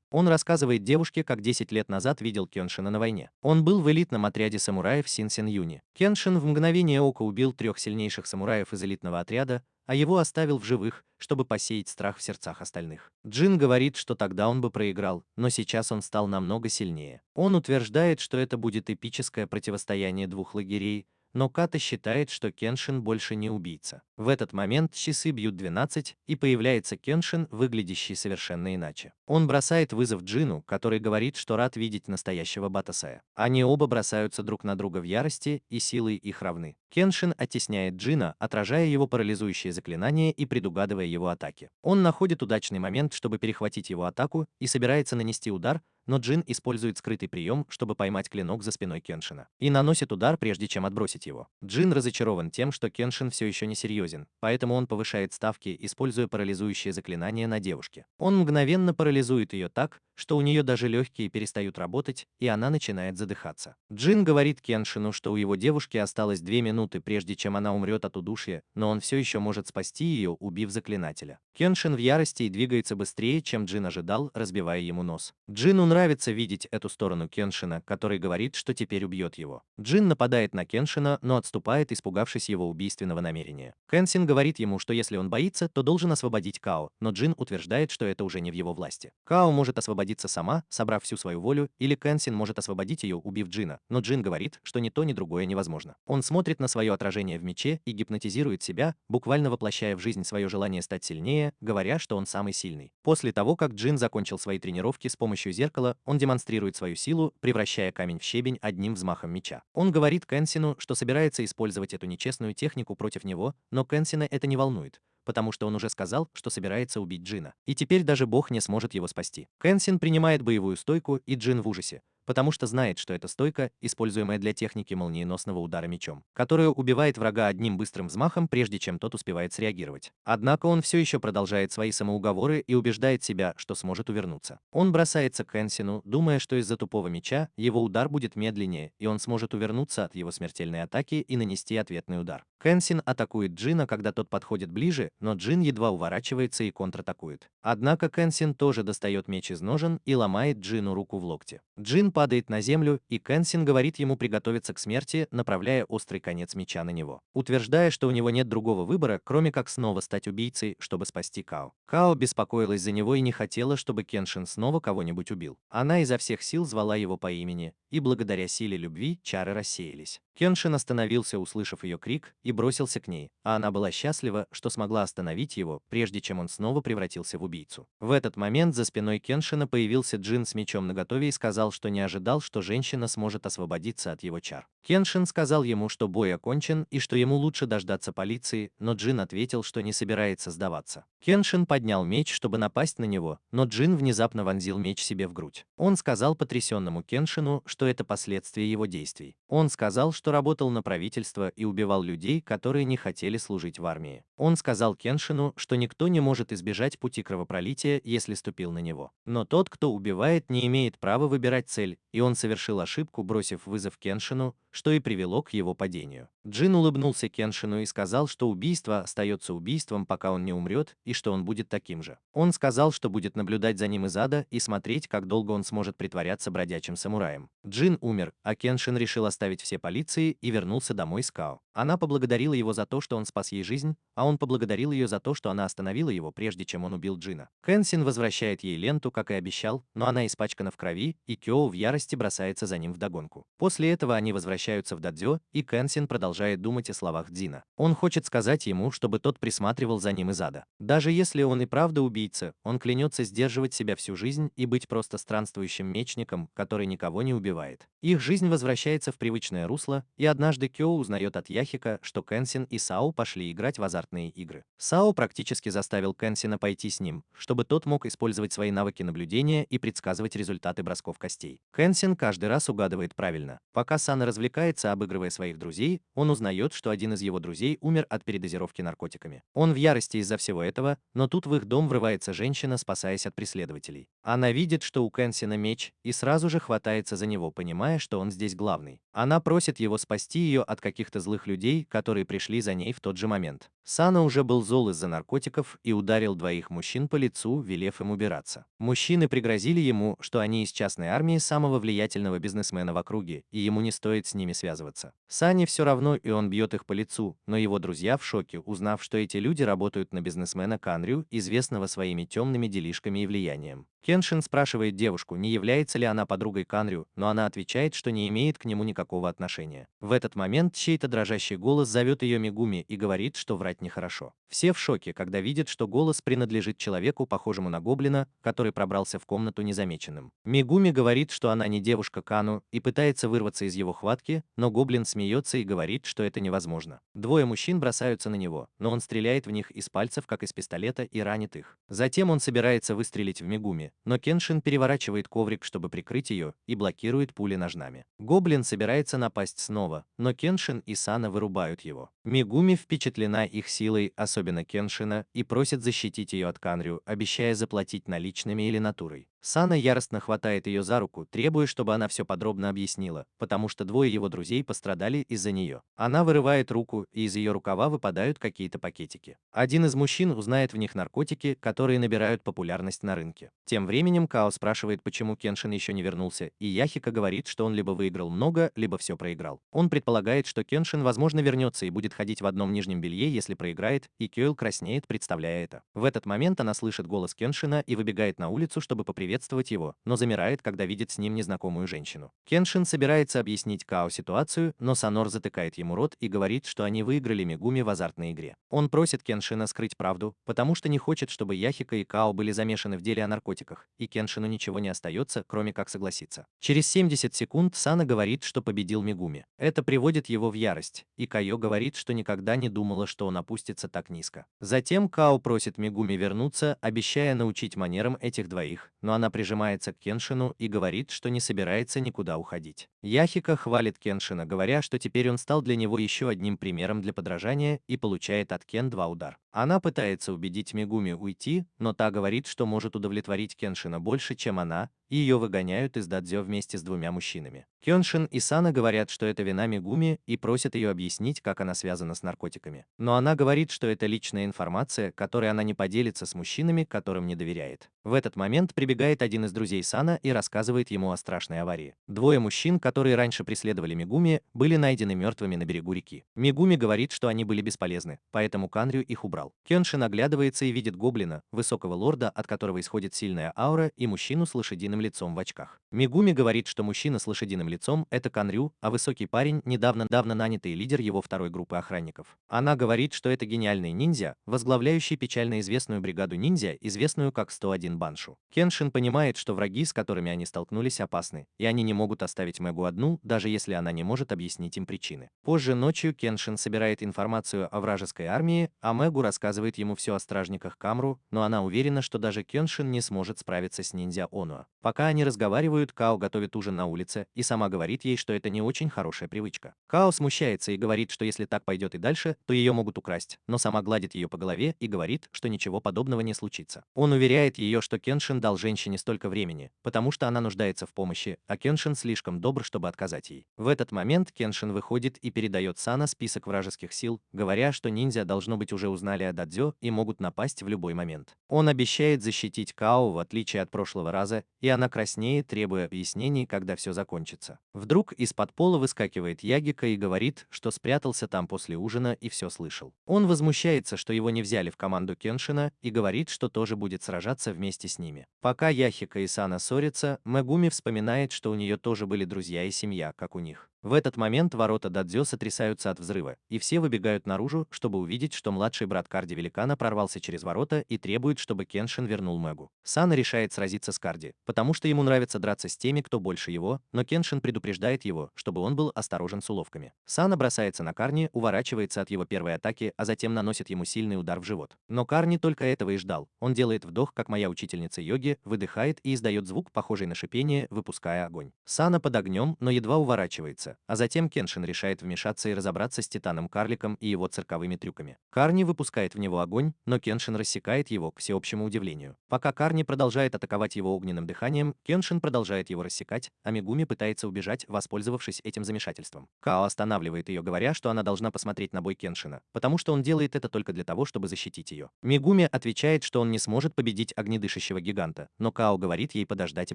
A: Он рассказывает девушке, как 10 лет назад видел Кеншина на войне. Он был в элитном отряде самураев Синсен-Юни. Кеншин в мгновение ока убил 3 сильнейших самураев из элитного отряда, а его оставил в живых, чтобы посеять страх в сердцах остальных. Джин говорит, что тогда он бы проиграл, но сейчас он стал намного сильнее. Он утверждает, что это будет эпическое противостояние двух лагерей, но Ката считает, что Кеншин больше не убийца. В этот момент часы бьют 12, и появляется Кеншин, выглядящий совершенно иначе. Он бросает вызов Джину, который говорит, что рад видеть настоящего Батасая. Они оба бросаются друг на друга в ярости, и силы их равны. Кеншин оттесняет Джина, отражая его парализующее заклинание и предугадывая его атаки. Он находит удачный момент, чтобы перехватить его атаку, и собирается нанести удар, но Джин использует скрытый прием, чтобы поймать клинок за спиной Кеншина, и наносит удар, прежде чем отбросить его. Джин разочарован тем, что Кеншин все еще не серьезен, поэтому он повышает ставки, используя парализующее заклинание на девушке. Он мгновенно парализует ее так, что у нее даже легкие перестают работать, и она начинает задыхаться. Джин говорит Кеншину, что у его девушки осталось 2 минуты, прежде чем она умрет от удушья, но он все еще может спасти ее, убив заклинателя. Кеншин в ярости и двигается быстрее, чем Джин ожидал, разбивая ему нос. Джину нравится видеть эту сторону Кеншина, который говорит, что теперь убьет его. Джин нападает на Кеншина, но отступает, испугавшись его убийственного намерения. Кенсин говорит ему, что если он боится, то должен освободить Као, но Джин утверждает, что это уже не в его власти. Као может освободиться сама, собрав всю свою волю, или Кенсин может освободить ее, убив Джина, но Джин говорит, что ни то, ни другое невозможно. Он смотрит на свое отражение в мече и гипнотизирует себя, буквально воплощая в жизнь свое желание стать сильнее, говоря, что он самый сильный. После того, как Джин закончил свои тренировки с помощью зеркала, он демонстрирует свою силу, превращая камень в щебень одним взмахом меча. Он говорит Кенсину, что собирается использовать эту нечестную технику против него, но Кенсина это не волнует, потому что он уже сказал, что собирается убить Джина, и теперь даже бог не сможет его спасти. Кенсин принимает боевую стойку, и Джин в ужасе, потому что знает, что это стойка, используемая для техники молниеносного удара мечом, которая убивает врага одним быстрым взмахом, прежде чем тот успевает среагировать. Однако он все еще продолжает свои самоуговоры и убеждает себя, что сможет увернуться. Он бросается к Кенсину, думая, что из-за тупого меча его удар будет медленнее, и он сможет увернуться от его смертельной атаки и нанести ответный удар. Кенсин атакует Джина, когда тот подходит ближе, но Джин едва уворачивается и контратакует. Однако Кенсин тоже достает меч из ножен и ломает Джину руку в локте. Джин падает на землю, и Кенсин говорит ему приготовиться к смерти, направляя острый конец меча на него, утверждая, что у него нет другого выбора, кроме как снова стать убийцей, чтобы спасти Као. Као беспокоилась за него и не хотела, чтобы Кеншин снова кого-нибудь убил. Она изо всех сил звала его по имени, и благодаря силе любви чары рассеялись. Кеншин остановился, услышав ее крик, и бросился к ней, а она была счастлива, что смогла остановить его, прежде чем он снова превратился в убийцу. В этот момент за спиной Кеншина появился Джин с мечом наготове и сказал, что не ожидал, что женщина сможет освободиться от его чар. Кеншин сказал ему, что бой окончен и что ему лучше дождаться полиции, но Джин ответил, что не собирается сдаваться. Кеншин поднял меч, чтобы напасть на него, но Джин внезапно вонзил меч себе в грудь. Он сказал потрясенному Кеншину, что это последствия его действий. Он сказал, что работал на правительство и убивал людей, которые не хотели служить в армии. Он сказал Кеншину, что никто не может избежать пути кровопролития, если ступил на него. Но тот, кто убивает, не имеет права выбирать цель, и он совершил ошибку, бросив вызов Кеншину, что и привело к его падению. Джин улыбнулся Кеншину и сказал, что убийство остается убийством, пока он не умрет, и что он будет таким же. Он сказал, что будет наблюдать за ним из ада и смотреть, как долго он сможет притворяться бродячим самураем. Джин умер, а Кеншин решил оставить все полиции и вернулся домой с Као. Она поблагодарила его за то, что он спас ей жизнь, а он поблагодарил ее за то, что она остановила его, прежде чем он убил Джина. Кенсин возвращает ей ленту, как и обещал, но она испачкана в крови, и Кёу в ярости бросается за ним вдогонку. После этого они возвращаются в дадзё, и Кенсин продолжает думать о словах Дзина. Он хочет сказать ему, чтобы тот присматривал за ним из ада. Даже если он и правда убийца, он клянется сдерживать себя всю жизнь и быть просто странствующим мечником, который никого не убивает. Их жизнь возвращается в привычное русло, и однажды Кёу узнает от Яхика, что Кенсин и Сао пошли играть в азартные игры. Сао практически заставил Кенсина пойти с ним, чтобы тот мог использовать свои навыки наблюдения и предсказывать результаты бросков костей. Кенсин каждый раз угадывает правильно. Пока Сана развлекается, обыгрывая своих друзей, он узнает, что один из его друзей умер от передозировки наркотиками. Он в ярости из-за всего этого, но тут в их дом врывается женщина, спасаясь от преследователей. Она видит, что у Кенсина меч, и сразу же хватается за него, понимая, что он здесь главный. Она просит его спасти ее от каких-то злых людей, которые пришли за ней в тот же момент. Сана уже был зол из-за наркотиков и ударил двоих мужчин по лицу, велев им убираться. Мужчины пригрозили ему, что они из частной армии самого влиятельного бизнесмена в округе, и ему не стоит с ними связываться. Сане все равно, и он бьет их по лицу, но его друзья в шоке, узнав, что эти люди работают на бизнесмена Канрю, известного своими темными делишками и влиянием. Кеншин спрашивает девушку, не является ли она подругой Канрю, но она отвечает, что не имеет к нему никакого отношения. В этот момент чей-то дрожащий голос зовет ее Мегуми и говорит, что врать нехорошо. Все в шоке, когда видят, что голос принадлежит человеку, похожему на гоблина, который пробрался в комнату незамеченным. Мегуми говорит, что она не девушка Кану, и пытается вырваться из его хватки, но гоблин смеется и говорит, что это невозможно. Двое мужчин бросаются на него, но он стреляет в них из пальцев, как из пистолета, и ранит их. Затем он собирается выстрелить в Мегуми, но Кеншин переворачивает коврик, чтобы прикрыть ее, и блокирует пули ножнами. Гоблин собирается напасть снова, но Кеншин и Сана вырубают его. Мегуми впечатлена их силой, особенно Кеншина, и просит защитить ее от Канрю, обещая заплатить наличными или натурой. Сана яростно хватает ее за руку, требуя, чтобы она все подробно объяснила, потому что двое его друзей пострадали из-за нее. Она вырывает руку, и из ее рукава выпадают какие-то пакетики. Один из мужчин узнает в них наркотики, которые набирают популярность на рынке. Тем временем Као спрашивает, почему Кеншин еще не вернулся, и Яхика говорит, что он либо выиграл много, либо все проиграл. Он предполагает, что Кеншин, возможно, вернется и будет ходить в одном нижнем белье, если проиграет, и Кёйл краснеет, представляя это. В этот момент она слышит голос Кеншина и выбегает на улицу, чтобы поприветствовать его, но замирает, когда видит с ним незнакомую женщину. Кеншин собирается объяснить Као ситуацию, но Санор затыкает ему рот и говорит, что они выиграли Мегуми в азартной игре. Он просит Кеншина скрыть правду, потому что не хочет, чтобы Яхика и Као были замешаны в деле о наркотиках, и Кеншину ничего не остается, кроме как согласиться. Через 70 секунд Сана говорит, что победил Мегуми. Это приводит его в ярость, и Кайо говорит, что никогда не думала, что он опустится так низко. Затем Као просит Мегуми вернуться, обещая научить манерам этих двоих, но она прижимается к Кеншину и говорит, что не собирается никуда уходить. Яхика хвалит Кеншина, говоря, что теперь он стал для него еще одним примером для подражания, и получает от Кен 2 удар. Она пытается убедить Мегуми уйти, но та говорит, что может удовлетворить Кеншина больше, чем она, и ее выгоняют из дадзё вместе с двумя мужчинами. Кеншин и Сана говорят, что это вина Мегуми, и просят ее объяснить, как она связана с наркотиками. Но она говорит, что это личная информация, которой она не поделится с мужчинами, которым не доверяет. В этот момент прибегает один из друзей Сана и рассказывает ему о страшной аварии. Двое мужчин, которые раньше преследовали Мегуми, были найдены мертвыми на берегу реки. Мегуми говорит, что они были бесполезны, поэтому Канрю их убрал. Кеншин оглядывается и видит гоблина, высокого лорда, от которого исходит сильная аура, и мужчину с лошадиным лицом в очках. Мегуми говорит, что мужчина с лошадиным лицом – это Канрю, а высокий парень – недавно нанятый лидер его второй группы охранников. Она говорит, что это гениальный ниндзя, возглавляющий печально известную бригаду ниндзя, известную как 101 Баншу. Кеншин понимает, что враги, с которыми они столкнулись, опасны, и они не могут оставить Мегу одну, даже если она не может объяснить им причины. Позже ночью Кеншин собирает информацию о вражеской армии, а Мегу рассказывает рассказывает ему все о стражниках Камру, но она уверена, что даже Кёншин не сможет справиться с ниндзя Онуа. Пока они разговаривают, Као готовит ужин на улице и сама говорит ей, что это не очень хорошая привычка. Као смущается и говорит, что если так пойдет и дальше, то ее могут украсть, но сама гладит ее по голове и говорит, что ничего подобного не случится. Он уверяет ее, что Кёншин дал женщине столько времени, потому что она нуждается в помощи, а Кёншин слишком добр, чтобы отказать ей. В этот момент Кёншин выходит и передает Сана список вражеских сил, говоря, что ниндзя должно быть уже узнали о дадзё и могут напасть в любой момент. Он обещает защитить Као в отличие от прошлого раза, и она краснеет, требуя объяснений, когда все закончится. Вдруг из-под пола выскакивает Ягика и говорит, что спрятался там после ужина и все слышал. Он возмущается, что его не взяли в команду Кеншина, и говорит, что тоже будет сражаться вместе с ними. Пока Яхика и Сана ссорятся, Мегуми вспоминает, что у нее тоже были друзья и семья, как у них. В этот момент ворота дадзё сотрясаются от взрыва, и все выбегают наружу, чтобы увидеть, что младший брат Карди Великана прорвался через ворота и требует, чтобы Кеншин вернул Мэгу. Сана решает сразиться с Карди, потому что ему нравится драться с теми, кто больше его, но Кеншин предупреждает его, чтобы он был осторожен с уловками. Сана бросается на Карни, уворачивается от его первой атаки, а затем наносит ему сильный удар в живот. Но Карни только этого и ждал. Он делает вдох, как моя учительница йоги, выдыхает и издает звук, похожий на шипение, выпуская огонь. Сана под огнем, но едва уворачивается, а затем Кеншин решает вмешаться и разобраться с Титаном-карликом и его цирковыми трюками. Карни выпускает в него огонь, но Кеншин рассекает его, к всеобщему удивлению. Пока Карни продолжает атаковать его огненным дыханием, Кеншин продолжает его рассекать, а Мегуми пытается убежать, воспользовавшись этим замешательством. Као останавливает ее, говоря, что она должна посмотреть на бой Кеншина, потому что он делает это только для того, чтобы защитить ее. Мегуми отвечает, что он не сможет победить огнедышащего гиганта, но Као говорит ей подождать и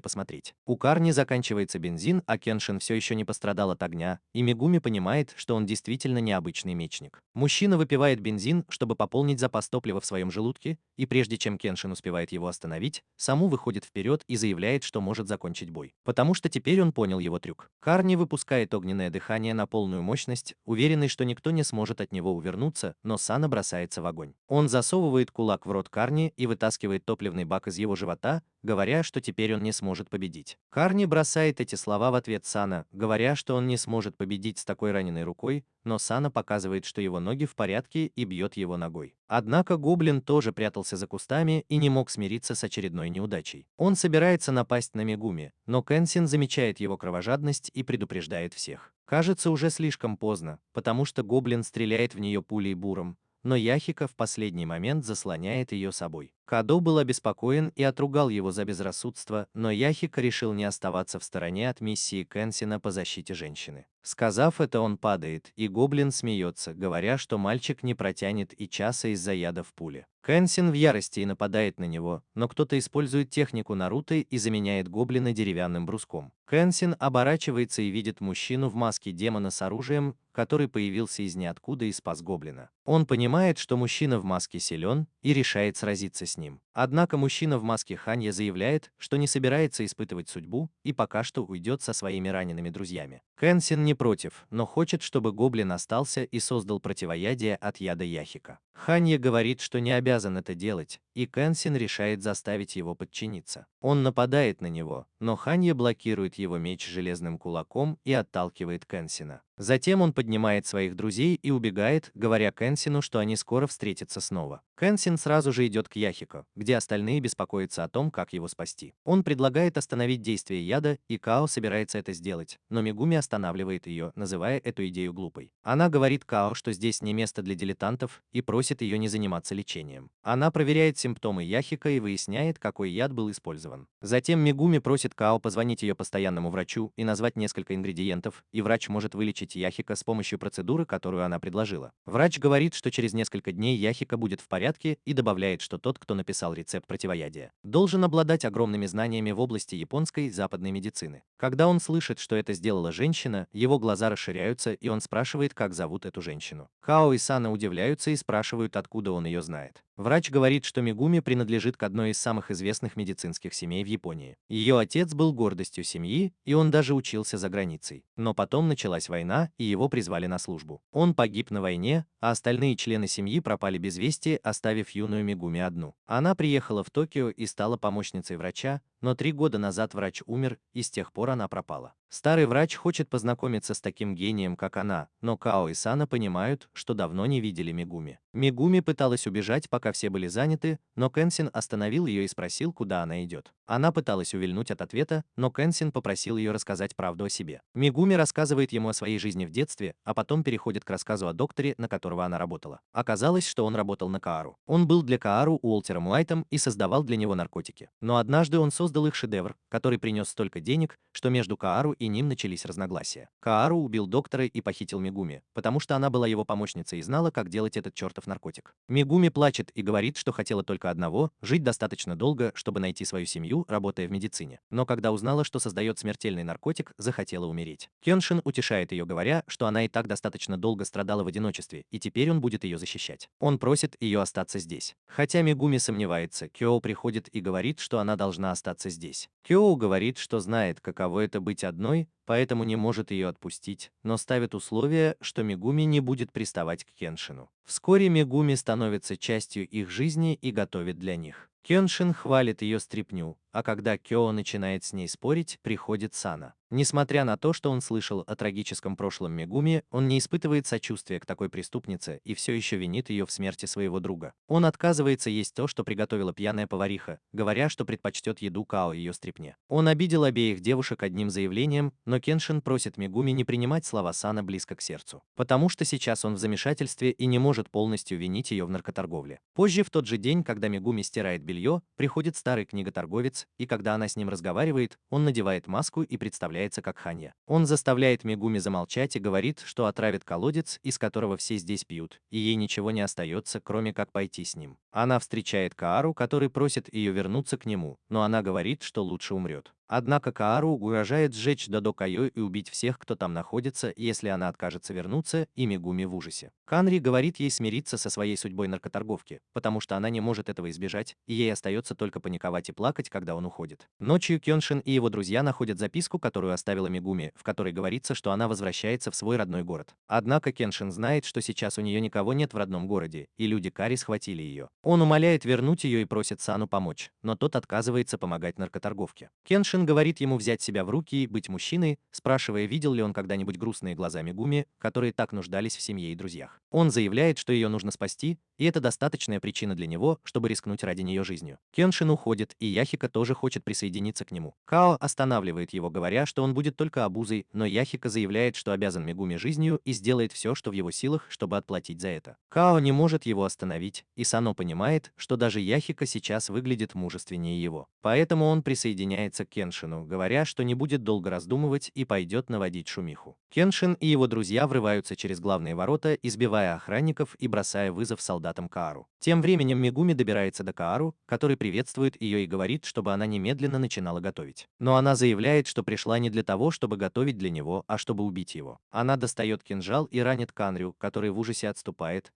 A: посмотреть. У Карни заканчивается бензин, а Кеншин все еще не пострадал от огня, и Мегуми понимает, что он действительно необычный мечник. Мужчина выпивает бензин, чтобы пополнить запас топлива в своем желудке, и прежде чем Кеншин успевает его остановить, Саму выходит вперед и заявляет, что может закончить бой, потому что теперь он понял его трюк. Карни выпускает огненное дыхание на полную мощность, уверенный, что никто не сможет от него увернуться, но Сана бросается в огонь. Он засовывает кулак в рот Карни и вытаскивает топливный бак из его живота, говоря, что теперь он не сможет победить. Карни бросает эти слова в ответ Сана, говоря, что он не сможет победить с такой раненой рукой, но Сана показывает, что его ноги в порядке и бьет его ногой. Однако гоблин тоже прятался за кустами и не мог смириться с очередной неудачей. Он собирается напасть на Мегуми, но Кенсин замечает его кровожадность и предупреждает всех. Кажется, уже слишком поздно, потому что гоблин стреляет в нее пулей буром, но Яхика в последний момент заслоняет ее собой. Кадо был обеспокоен и отругал его за безрассудство, но Яхика решил не оставаться в стороне от миссии Кенсина по защите женщины. Сказав это, он падает, и гоблин смеется, говоря, что мальчик не протянет и часа из-за яда в пуле. Кенсин в ярости и нападает на него, но кто-то использует технику Наруто и заменяет гоблина деревянным бруском. Кенсин оборачивается и видит мужчину в маске демона с оружием, который появился из ниоткуда и спас гоблина. Он понимает, что мужчина в маске силен, и решает сразиться с ним. Однако мужчина в маске Ханья заявляет, что не собирается испытывать судьбу и пока что уйдет со своими ранеными друзьями. Кенсин не против, но хочет, чтобы гоблин остался и создал противоядие от яда Яхика. Ханья говорит, что не обязан это делать, и Кенсин решает заставить его подчиниться. Он нападает на него, но Ханья блокирует его меч железным кулаком и отталкивает Кенсина. Затем он поднимает своих друзей и убегает, говоря Кенсину, что они скоро встретятся снова. Кенсин сразу же идет к Яхико, где остальные беспокоятся о том, как его спасти. Он предлагает остановить действие яда, и Као собирается это сделать, но Мегуми останавливает ее, называя эту идею глупой. Она говорит Као, что здесь не место для дилетантов, и просит ее не заниматься лечением. Она проверяет симптомы Яхико и выясняет, какой яд был использован. Затем Мегуми просит Као позвонить ее постоянному врачу и назвать несколько ингредиентов, и врач может вылечить Яхико с помощью процедуры, которую она предложила. Врач говорит, что через несколько дней Яхико будет в порядке, и добавляет, что тот, кто написал рецепт противоядия, должен обладать огромными знаниями в области японской западной медицины. Когда он слышит, что это сделала женщина, его глаза расширяются, и он спрашивает, как зовут эту женщину. Као и Сана удивляются и спрашивают, откуда он ее знает. Врач говорит, что Мегуми принадлежит к одной из самых известных медицинских семей в Японии. Ее отец был гордостью семьи, и он даже учился за границей. Но потом началась война, и его призвали на службу. Он погиб на войне, а остальные члены семьи пропали без вести, оставив юную Мегуми одну. Она приехала в Токио и стала помощницей врача, но 3 года назад врач умер, и с тех пор она пропала. Старый врач хочет познакомиться с таким гением, как она, но Као и Сана понимают, что давно не видели Мегуми. Мегуми пыталась убежать, пока все были заняты, но Кэнсин остановил ее и спросил, куда она идет. Она пыталась увильнуть от ответа, но Кэнсин попросил ее рассказать правду о себе. Мегуми рассказывает ему о своей жизни в детстве, а потом переходит к рассказу о докторе, на которого она работала. Оказалось, что он работал на Каару. Он был для Каару Уолтером Уайтом и создавал для него наркотики. Но однажды он создал их шедевр, который принес столько денег, что между Каару и ним начались разногласия. Каару убил доктора и похитил Мегуми, потому что она была его помощницей и знала, как делать этот чертов наркотик. Мегуми плачет и говорит, что хотела только одного – жить достаточно долго, чтобы найти свою семью, работая в медицине. Но когда узнала, что создает смертельный наркотик, захотела умереть. Кёншин утешает ее, говоря, что она и так достаточно долго страдала в одиночестве, и теперь он будет ее защищать. Он просит ее остаться здесь. Хотя Мегуми сомневается, Кёо приходит и говорит, что она должна остаться здесь. Кёо говорит, что знает, каково это быть одной, поэтому не может ее отпустить, но ставит условие, что Мегуми не будет приставать к Кеншину. Вскоре Мегуми становится частью их жизни и готовит для них. Кёншин хвалит ее стряпню, а когда Кёо начинает с ней спорить, приходит Сана. Несмотря на то, что он слышал о трагическом прошлом Мегуми, он не испытывает сочувствия к такой преступнице и все еще винит ее в смерти своего друга. Он отказывается есть то, что приготовила пьяная повариха, говоря, что предпочтет еду Као ее стряпне. Он обидел обеих девушек одним заявлением, но Кеншин просит Мегуми не принимать слова Сана близко к сердцу, потому что сейчас он в замешательстве и не может полностью винить ее в наркоторговле. Позже, в тот же день, когда Мегуми стирает белье, приходит старый книготорговец, и когда она с ним разговаривает, он надевает маску и представляется как Ханья. Он заставляет Мегуми замолчать и говорит, что отравит колодец, из которого все здесь пьют, и ей ничего не остается, кроме как пойти с ним. Она встречает Каару, который просит ее вернуться к нему, но она говорит, что лучше умрет. Однако Каару угрожает сжечь Додо Кайо и убить всех, кто там находится, если она откажется вернуться, и Мегуми в ужасе. Канри говорит ей смириться со своей судьбой наркоторговки, потому что она не может этого избежать, и ей остается только паниковать и плакать, когда он уходит. Ночью Кёншин и его друзья находят записку, которую оставила Мегуми, в которой говорится, что она возвращается в свой родной город. Однако Кеншин знает, что сейчас у нее никого нет в родном городе, и люди Кари схватили ее. Он умоляет вернуть ее и просит Сану помочь, но тот отказывается помогать наркоторговке. Кеншин говорит ему взять себя в руки и быть мужчиной, спрашивая, видел ли он когда-нибудь грустные глаза Мегуми, которые так нуждались в семье и друзьях. Он заявляет, что ее нужно спасти, и это достаточная причина для него, чтобы рискнуть ради нее жизнью. Кеншин уходит, и Яхика тоже хочет присоединиться к нему. Као останавливает его, говоря, что он будет только обузой, но Яхика заявляет, что обязан Мегуми жизнью и сделает все, что в его силах, чтобы отплатить за это. Као не может его остановить, и Сано понимает, что даже Яхика сейчас выглядит мужественнее его. Поэтому он присоединяется к Кеншину, говоря, что не будет долго раздумывать и пойдет наводить шумиху. Кеншин и его друзья врываются через главные ворота, избивая охранников и бросая вызов солдатам Каару. Тем временем Мегуми добирается до Каару, который приветствует ее и говорит, чтобы она немедленно начинала готовить. Но она заявляет, что пришла не для того, чтобы готовить для него, а чтобы убить его. Она достает кинжал и ранит Канрю, который в ужасе отступает,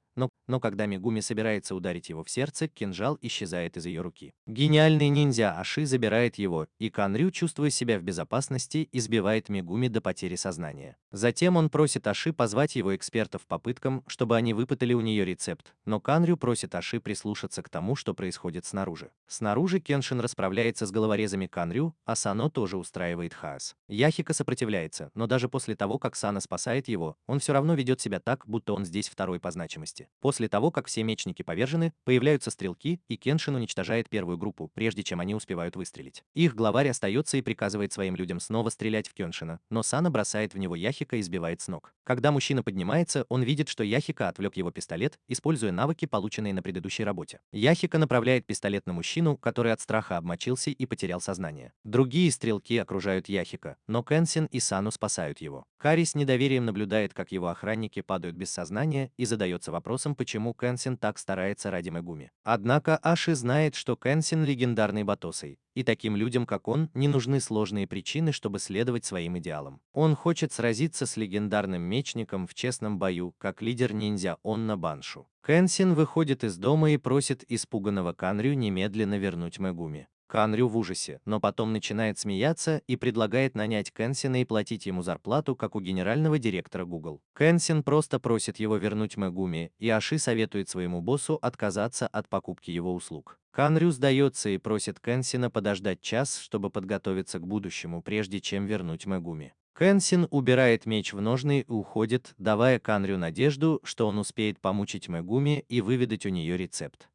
A: но когда Мегуми собирается ударить его в сердце, кинжал исчезает из ее руки. Гениальный ниндзя Аши забирает его, и Канрю, чувствуя себя в безопасности, избивает Мегуми до потери сознания. Затем он просит Аши позвать его экспертов попыткам, чтобы они выпытали у нее рецепт, но Канрю просит Аши прислушаться к тому, что происходит снаружи. Снаружи Кеншин расправляется с головорезами Канрю, а Сано тоже устраивает хаос. Яхика сопротивляется, но даже после того, как Сана спасает его, он все равно ведет себя так, будто он здесь второй по значимости. После того, как все мечники повержены, появляются стрелки, и Кеншин уничтожает первую группу, прежде чем они успевают выстрелить. Их главарь остается и приказывает своим людям снова стрелять в Кеншина, но Сана бросает в него Яхика и сбивает с ног. Когда мужчина поднимается, он видит, что Яхика отвлек его пистолет, используя навыки, полученные на предыдущей работе. Яхика направляет пистолет на мужчину, который от страха обмочился и потерял сознание. Другие стрелки окружают Яхика, но Кенсин и Сану спасают его. Кари с недоверием наблюдает, как его охранники падают без сознания, и задается вопросом, почему Кенсин так старается ради Мегуми. Однако Аши знает, что Кенсин легендарный Батосей, и таким людям, как он, не нужны сложные причины, чтобы следовать своим идеалам. Он хочет сразиться с легендарным мечником в честном бою, как лидер ниндзя Онна Баншу. Кенсин выходит из дома и просит испуганного Канрю немедленно вернуть Мегуми. Канрю в ужасе, но потом начинает смеяться и предлагает нанять Кенсина и платить ему зарплату, как у генерального директора Google. Кенсин просто просит его вернуть Мегуми, и Аши советует своему боссу отказаться от покупки его услуг. Канрю сдается и просит Кенсина подождать час, чтобы подготовиться к будущему, прежде чем вернуть Мегуми. Кэнсин убирает меч в ножны и уходит, давая Канрю надежду, что он успеет помучить Мегуми и выведать у нее рецепт.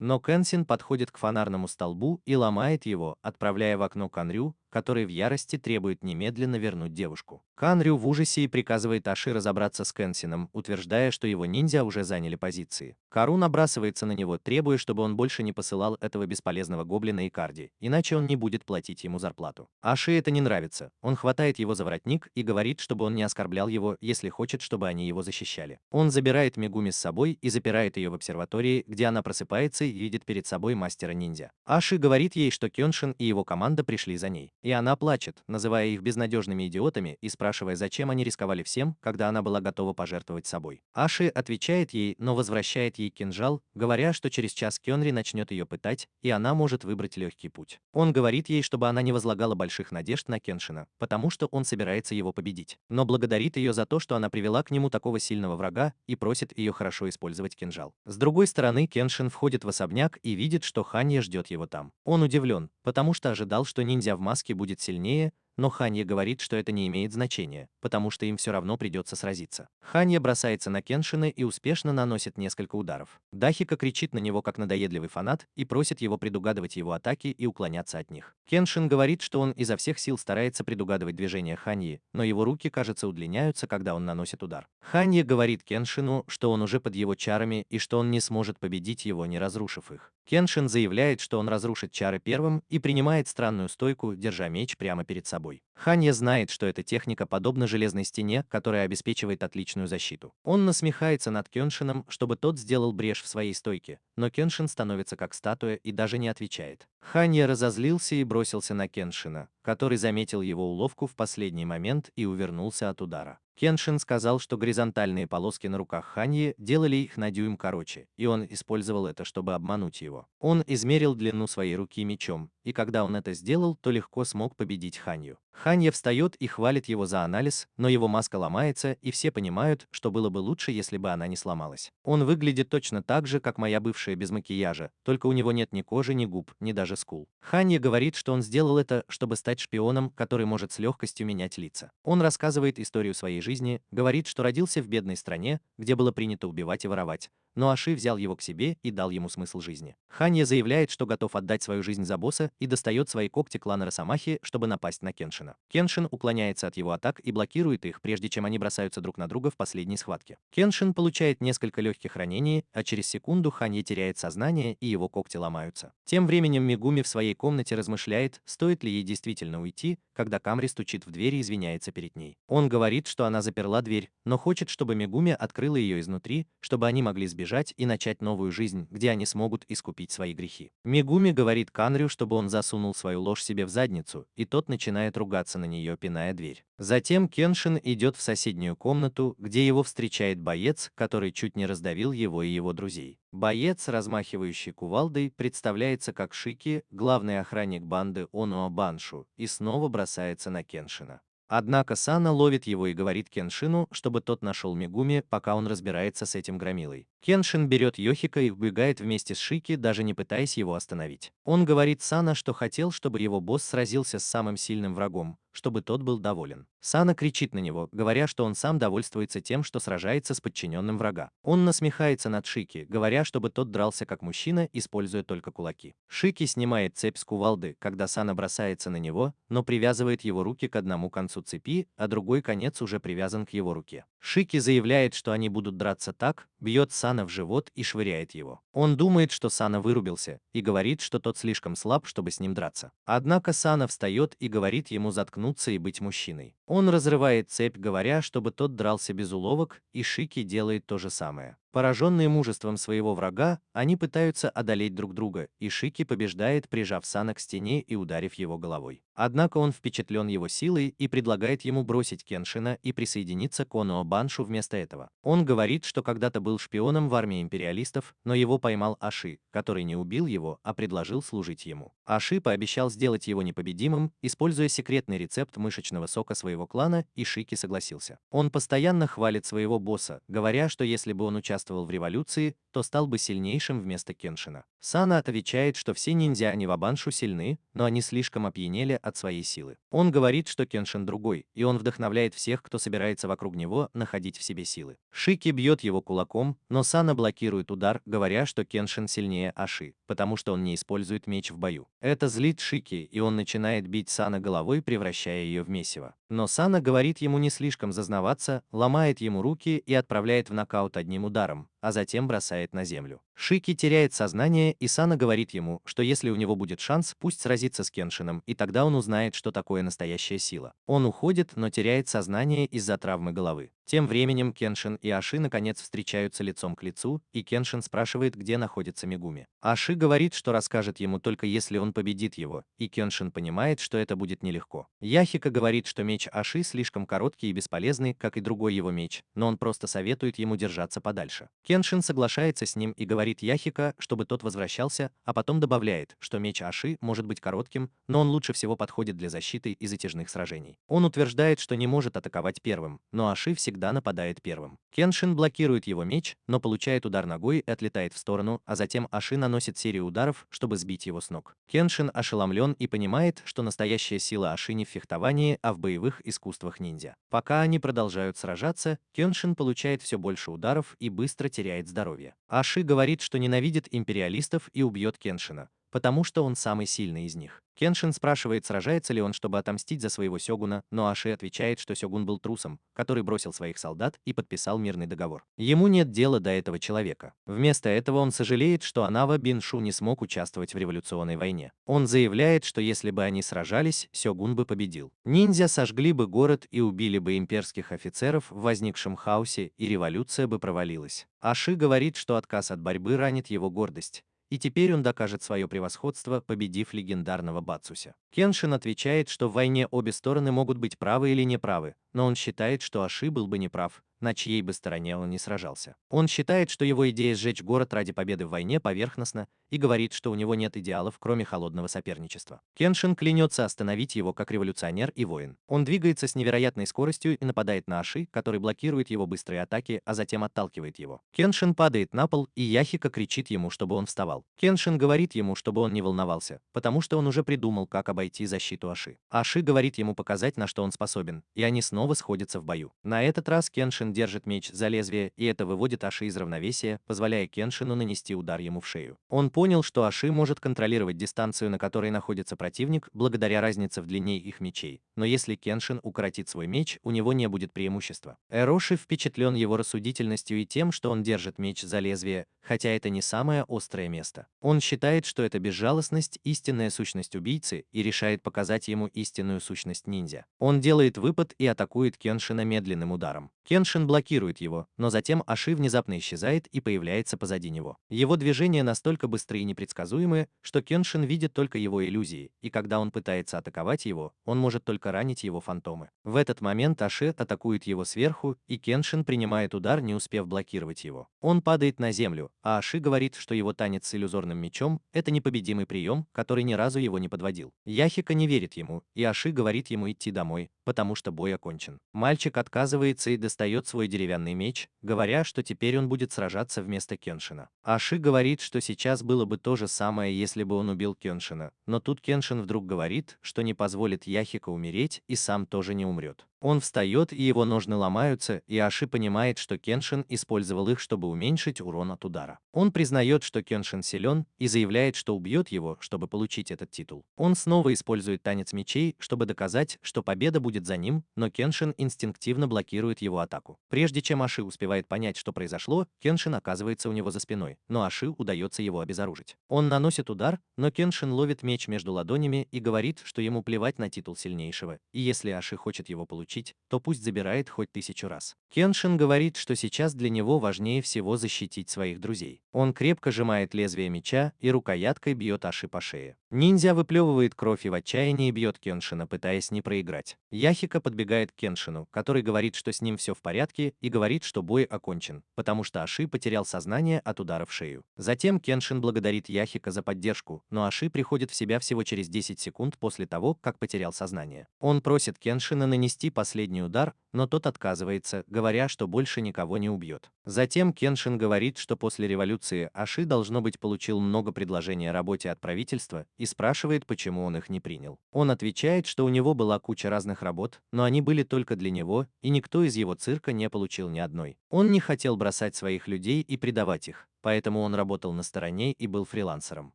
A: Но Кэнсин подходит к фонарному столбу и ломает его, отправляя в окно Канрю, который в ярости требует немедленно вернуть девушку. Канрю в ужасе и приказывает Аши разобраться с Кэнсином, утверждая, что его ниндзя уже заняли позиции. Кару набрасывается на него, требуя, чтобы он больше не посылал этого бесполезного гоблина Икарди, иначе он не будет платить ему зарплату. Аши это не нравится. Он хватает его за воротник и говорит, чтобы он не оскорблял его, если хочет, чтобы они его защищали. Он забирает Мегуми с собой и запирает ее в обсерватории, где она просыпается и видит перед собой мастера-ниндзя. Аши говорит ей, что Кёншин и его команда пришли за ней. И она плачет, называя их безнадежными идиотами и спрашивая, зачем они рисковали всем, когда она была готова пожертвовать собой. Аши отвечает ей, но возвращает ей кинжал, говоря, что через час Кёнри начнет ее пытать, и она может выбрать легкий путь. Он говорит ей, чтобы она не возлагала больших надежд на Кеншина, потому что он собирается его победить, но благодарит ее за то, что она привела к нему такого сильного врага, и просит ее хорошо использовать кинжал. С другой стороны, Кеншин входит в особняк и видит, что Ханья ждет его там. Он удивлен, потому что ожидал, что ниндзя в маске будет сильнее, но Ханья говорит, что это не имеет значения, потому что им все равно придется сразиться. Ханья бросается на Кеншина и успешно наносит несколько ударов. Дахика кричит на него как надоедливый фанат и просит его предугадывать его атаки и уклоняться от них. Кеншин говорит, что он изо всех сил старается предугадывать движения Ханьи, но его руки, кажется, удлиняются, когда он наносит удар. Ханья говорит Кеншину, что он уже под его чарами и что он не сможет победить его, не разрушив их. Кеншин заявляет, что он разрушит чары первым и принимает странную стойку, держа меч прямо перед собой. Ханья знает, что эта техника подобна железной стене, которая обеспечивает отличную защиту. Он насмехается над Кеншином, чтобы тот сделал брешь в своей стойке, но Кеншин становится как статуя и даже не отвечает. Ханья разозлился и бросился на Кеншина, который заметил его уловку в последний момент и увернулся от удара. Кеншин сказал, что горизонтальные полоски на руках Ханьи делали их на дюйм короче, и он использовал это, чтобы обмануть его. Он измерил длину своей руки мечом, и когда он это сделал, то легко смог победить Ханью. Ханья встает и хвалит его за анализ, но его маска ломается, и все понимают, что было бы лучше, если бы она не сломалась. Он выглядит точно так же, как моя бывшая без макияжа, только у него нет ни кожи, ни губ, ни даже скул. Ханья говорит, что он сделал это, чтобы стать шпионом, который может с легкостью менять лица. Он рассказывает историю своей жизни, говорит, что родился в бедной стране, где было принято убивать и воровать, но Аши взял его к себе и дал ему смысл жизни. Ханья заявляет, что готов отдать свою жизнь за босса и достает свои когти клана Росомахи, чтобы напасть на Кеншина. Кеншин уклоняется от его атак и блокирует их, прежде чем они бросаются друг на друга в последней схватке. Кеншин получает несколько легких ранений, а через секунду Ханья теряет сознание и его когти ломаются. Тем временем Мегуми в своей комнате размышляет, стоит ли ей действительно уйти, когда Камри стучит в дверь и извиняется перед ней. Он говорит, что она заперла дверь, но хочет, чтобы Мегуми открыла ее изнутри, чтобы они могли сбежать и начать новую жизнь, где они смогут искупить свои грехи. Мегуми говорит Канрю, чтобы он засунул свою ложь себе в задницу, и тот начинает ругаться на нее, пиная дверь. Затем Кеншин идет в соседнюю комнату, где его встречает боец, который чуть не раздавил его и его друзей. Боец, размахивающий кувалдой, представляется как Шики, главный охранник банды Онуа Баншу, и снова бросается на Кеншина. Однако Сана ловит его и говорит Кеншину, чтобы тот нашел Мегуми, пока он разбирается с этим громилой. Кеншин берет Йохика и убегает вместе с Шики, даже не пытаясь его остановить. Он говорит Сана, что хотел, чтобы его босс сразился с самым сильным врагом, чтобы тот был доволен. Сана кричит на него, говоря, что он сам довольствуется тем, что сражается с подчиненным врага. Он насмехается над Шики, говоря, чтобы тот дрался как мужчина, используя только кулаки. Шики снимает цепь с кувалды, когда Сана бросается на него, но привязывает его руки к одному концу цепи, а другой конец уже привязан к его руке. Шики заявляет, что они будут драться так, бьет Сана в живот и швыряет его. Он думает, что Сана вырубился, и говорит, что тот слишком слаб, чтобы с ним драться. Однако Сана встает и говорит ему заткнуться и быть мужчиной. Он разрывает цепь, говоря, чтобы тот дрался без уловок, и Шики делает то же самое. Пораженные мужеством своего врага, они пытаются одолеть друг друга, и Шики побеждает, прижав Сана к стене и ударив его головой. Однако он впечатлен его силой и предлагает ему бросить Кеншина и присоединиться к Онуа Баншу вместо этого. Он говорит, что когда-то был шпионом в армии империалистов, но его поймал Аши, который не убил его, а предложил служить ему. Аши пообещал сделать его непобедимым, используя секретный рецепт мышечного сока своего клана, и Шики согласился. Он постоянно хвалит своего босса, говоря, что если бы он участвовал в революции, то стал бы сильнейшим вместо Кеншина. Сана отвечает, что все ниндзя Анивабаншу сильны, но они слишком опьянели от своей силы. Он говорит, что Кеншин другой, и он вдохновляет всех, кто собирается вокруг него, находить в себе силы. Шики бьет его кулаком, но Сана блокирует удар, говоря, что Кеншин сильнее Аши, потому что он не использует меч в бою. Это злит Шики, и он начинает бить Сана головой, превращая ее в месиво. Но Сана говорит ему не слишком зазнаваться, ломает ему руки и отправляет в нокаут одним ударом, а затем бросает на землю. Шики теряет сознание, и Сана говорит ему, что если у него будет шанс, пусть сразится с Кеншином, и тогда он узнает, что такое настоящая сила. Он уходит, но теряет сознание из-за травмы головы. Тем временем Кеншин и Аши наконец встречаются лицом к лицу, и Кеншин спрашивает, где находится Мегуми. Аши говорит, что расскажет ему только если он победит его, и Кеншин понимает, что это будет нелегко. Яхика говорит, что меч Аши слишком короткий и бесполезный, как и другой его меч, но он просто советует ему держаться подальше. Кеншин соглашается с ним и говорит Яхика, чтобы тот возвращался, а потом добавляет, что меч Аши может быть коротким, но он лучше всего подходит для защиты и затяжных сражений. Он утверждает, что не может атаковать первым, но Аши всегда нападает первым. Кеншин блокирует его меч, но получает удар ногой и отлетает в сторону, а затем Аши наносит серию ударов, чтобы сбить его с ног. Кеншин ошеломлен и понимает, что настоящая сила Аши не в фехтовании, а в боевых искусствах ниндзя. Пока они продолжают сражаться, Кеншин получает все больше ударов и быстро теряет здоровье. Аши говорит, что ненавидит империалистов и убьет Кеншина, потому что он самый сильный из них. Кеншин спрашивает, сражается ли он, чтобы отомстить за своего сёгуна, но Аши отвечает, что сёгун был трусом, который бросил своих солдат и подписал мирный договор. Ему нет дела до этого человека. Вместо этого он сожалеет, что Анава Биншу не смог участвовать в революционной войне. Он заявляет, что если бы они сражались, сёгун бы победил. Ниндзя сожгли бы город и убили бы имперских офицеров в возникшем хаосе, и революция бы провалилась. Аши говорит, что отказ от борьбы ранит его гордость, и теперь он докажет свое превосходство, победив легендарного Бацуся. Кеншин отвечает, что в войне обе стороны могут быть правы или неправы, но он считает, что Аши был бы неправ, на чьей бы стороне он не сражался. Он считает, что его идея сжечь город ради победы в войне поверхностна, и говорит, что у него нет идеалов, кроме холодного соперничества. Кеншин клянется остановить его как революционер и воин. Он двигается с невероятной скоростью и нападает на Аши, который блокирует его быстрые атаки, а затем отталкивает его. Кеншин падает на пол, и Яхика кричит ему, чтобы он вставал. Кеншин говорит ему, чтобы он не волновался, потому что он уже придумал, как обойти защиту Аши. Аши говорит ему показать, на что он способен, и они снова сходятся в бою. На этот раз Кеншин держит меч за лезвие, и это выводит Аши из равновесия, позволяя Кеншину нанести удар ему в шею. Он понял, что Аши может контролировать дистанцию, на которой находится противник, благодаря разнице в длине их мечей, но если Кеншин укоротит свой меч, у него не будет преимущества. Эроши впечатлен его рассудительностью и тем, что он держит меч за лезвие, хотя это не самое острое место. Он считает, что это безжалостность, истинная сущность убийцы, и решает показать ему истинную сущность ниндзя. Он делает выпад и атакует Кеншина медленным ударом. Кеншин блокирует его, но затем Аши внезапно исчезает и появляется позади него. Его движения настолько быстрые и непредсказуемые, что Кеншин видит только его иллюзии, и когда он пытается атаковать его, он может только ранить его фантомы. В этот момент Аши атакует его сверху, и Кеншин принимает удар, не успев блокировать его. Он падает на землю, а Аши говорит, что его танец с иллюзорным мечом – это непобедимый прием, который ни разу его не подводил. Яхика не верит ему, и Аши говорит ему идти домой, потому что бой окончен. Мальчик отказывается и достает свой деревянный меч, говоря, что теперь он будет сражаться вместо Кеншина. Аши говорит, что сейчас было бы то же самое, если бы он убил Кеншина, но тут Кеншин вдруг говорит, что не позволит Яхика умереть и сам тоже не умрет. Он встает, и его ножны ломаются, и Аши понимает, что Кеншин использовал их, чтобы уменьшить урон от удара. Он признает, что Кеншин силен, и заявляет, что убьет его, чтобы получить этот титул. Он снова использует танец мечей, чтобы доказать, что победа будет за ним, но Кеншин инстинктивно блокирует его атаку. Прежде чем Аши успевает понять, что произошло, Кеншин оказывается у него за спиной, но Аши удается его обезоружить. Он наносит удар, но Кеншин ловит меч между ладонями и говорит, что ему плевать на титул сильнейшего, и если Аши хочет его получить, то пусть забирает хоть 1000 раз. Кеншин говорит, что сейчас для него важнее всего защитить своих друзей. Он крепко сжимает лезвие меча и рукояткой бьет Аши по шее. Ниндзя выплевывает кровь и в отчаянии бьет Кеншина, пытаясь не проиграть. Яхика подбегает к Кеншину, который говорит, что с ним все в порядке, и говорит, что бой окончен, потому что Аши потерял сознание от удара в шею. Затем Кеншин благодарит Яхика за поддержку, но Аши приходит в себя всего через 10 секунд после того, как потерял сознание. Он просит Кеншина нанести последний последний удар, но тот отказывается, говоря, что больше никого не убьет. Затем Кеншин говорит, что после революции Аши, должно быть, получил много предложений о работе от правительства и спрашивает, почему он их не принял. Он отвечает, что у него была куча разных работ, но они были только для него, и никто из его цирка не получил ни одной. Он не хотел бросать своих людей и предавать их, поэтому он работал на стороне и был фрилансером.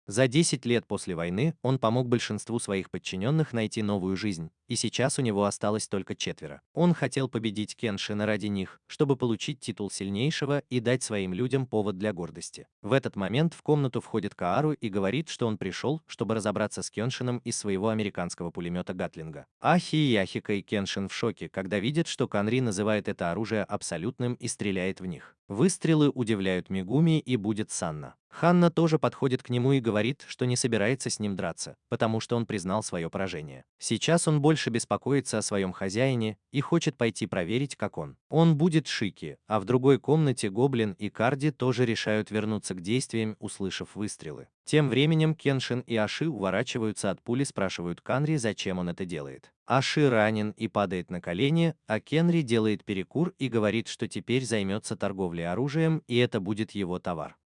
A: За 10 лет после войны он помог большинству своих подчиненных найти новую жизнь, и сейчас у него осталось только 4. Он хотел победить Кеншина ради них, чтобы получить титул сильнейшего и дать своим людям повод для гордости. В этот момент в комнату входит Каару и говорит, что он пришел, чтобы разобраться с Кеншином из своего американского пулемета Гатлинга. Ахи и Яхика и Кеншин в шоке, когда видят, что Канри называет это оружие абсолютным и стреляет в них. Выстрелы удивляют Мегуми и будет Санна. Ханна тоже подходит к нему и говорит, что не собирается с ним драться, потому что он признал свое поражение. Сейчас он больше беспокоится о своем хозяине и хочет пойти проверить, как он. Он будет Шики, а в другой комнате Гоблин и Карди тоже решают вернуться к действиям, услышав выстрелы. Тем временем Кеншин и Аши уворачиваются от пули, спрашивают Канри, зачем он это делает. Аши ранен и падает на колени, а Кенри делает перекур и говорит, что теперь займется торговлей оружием, и это будет его товар.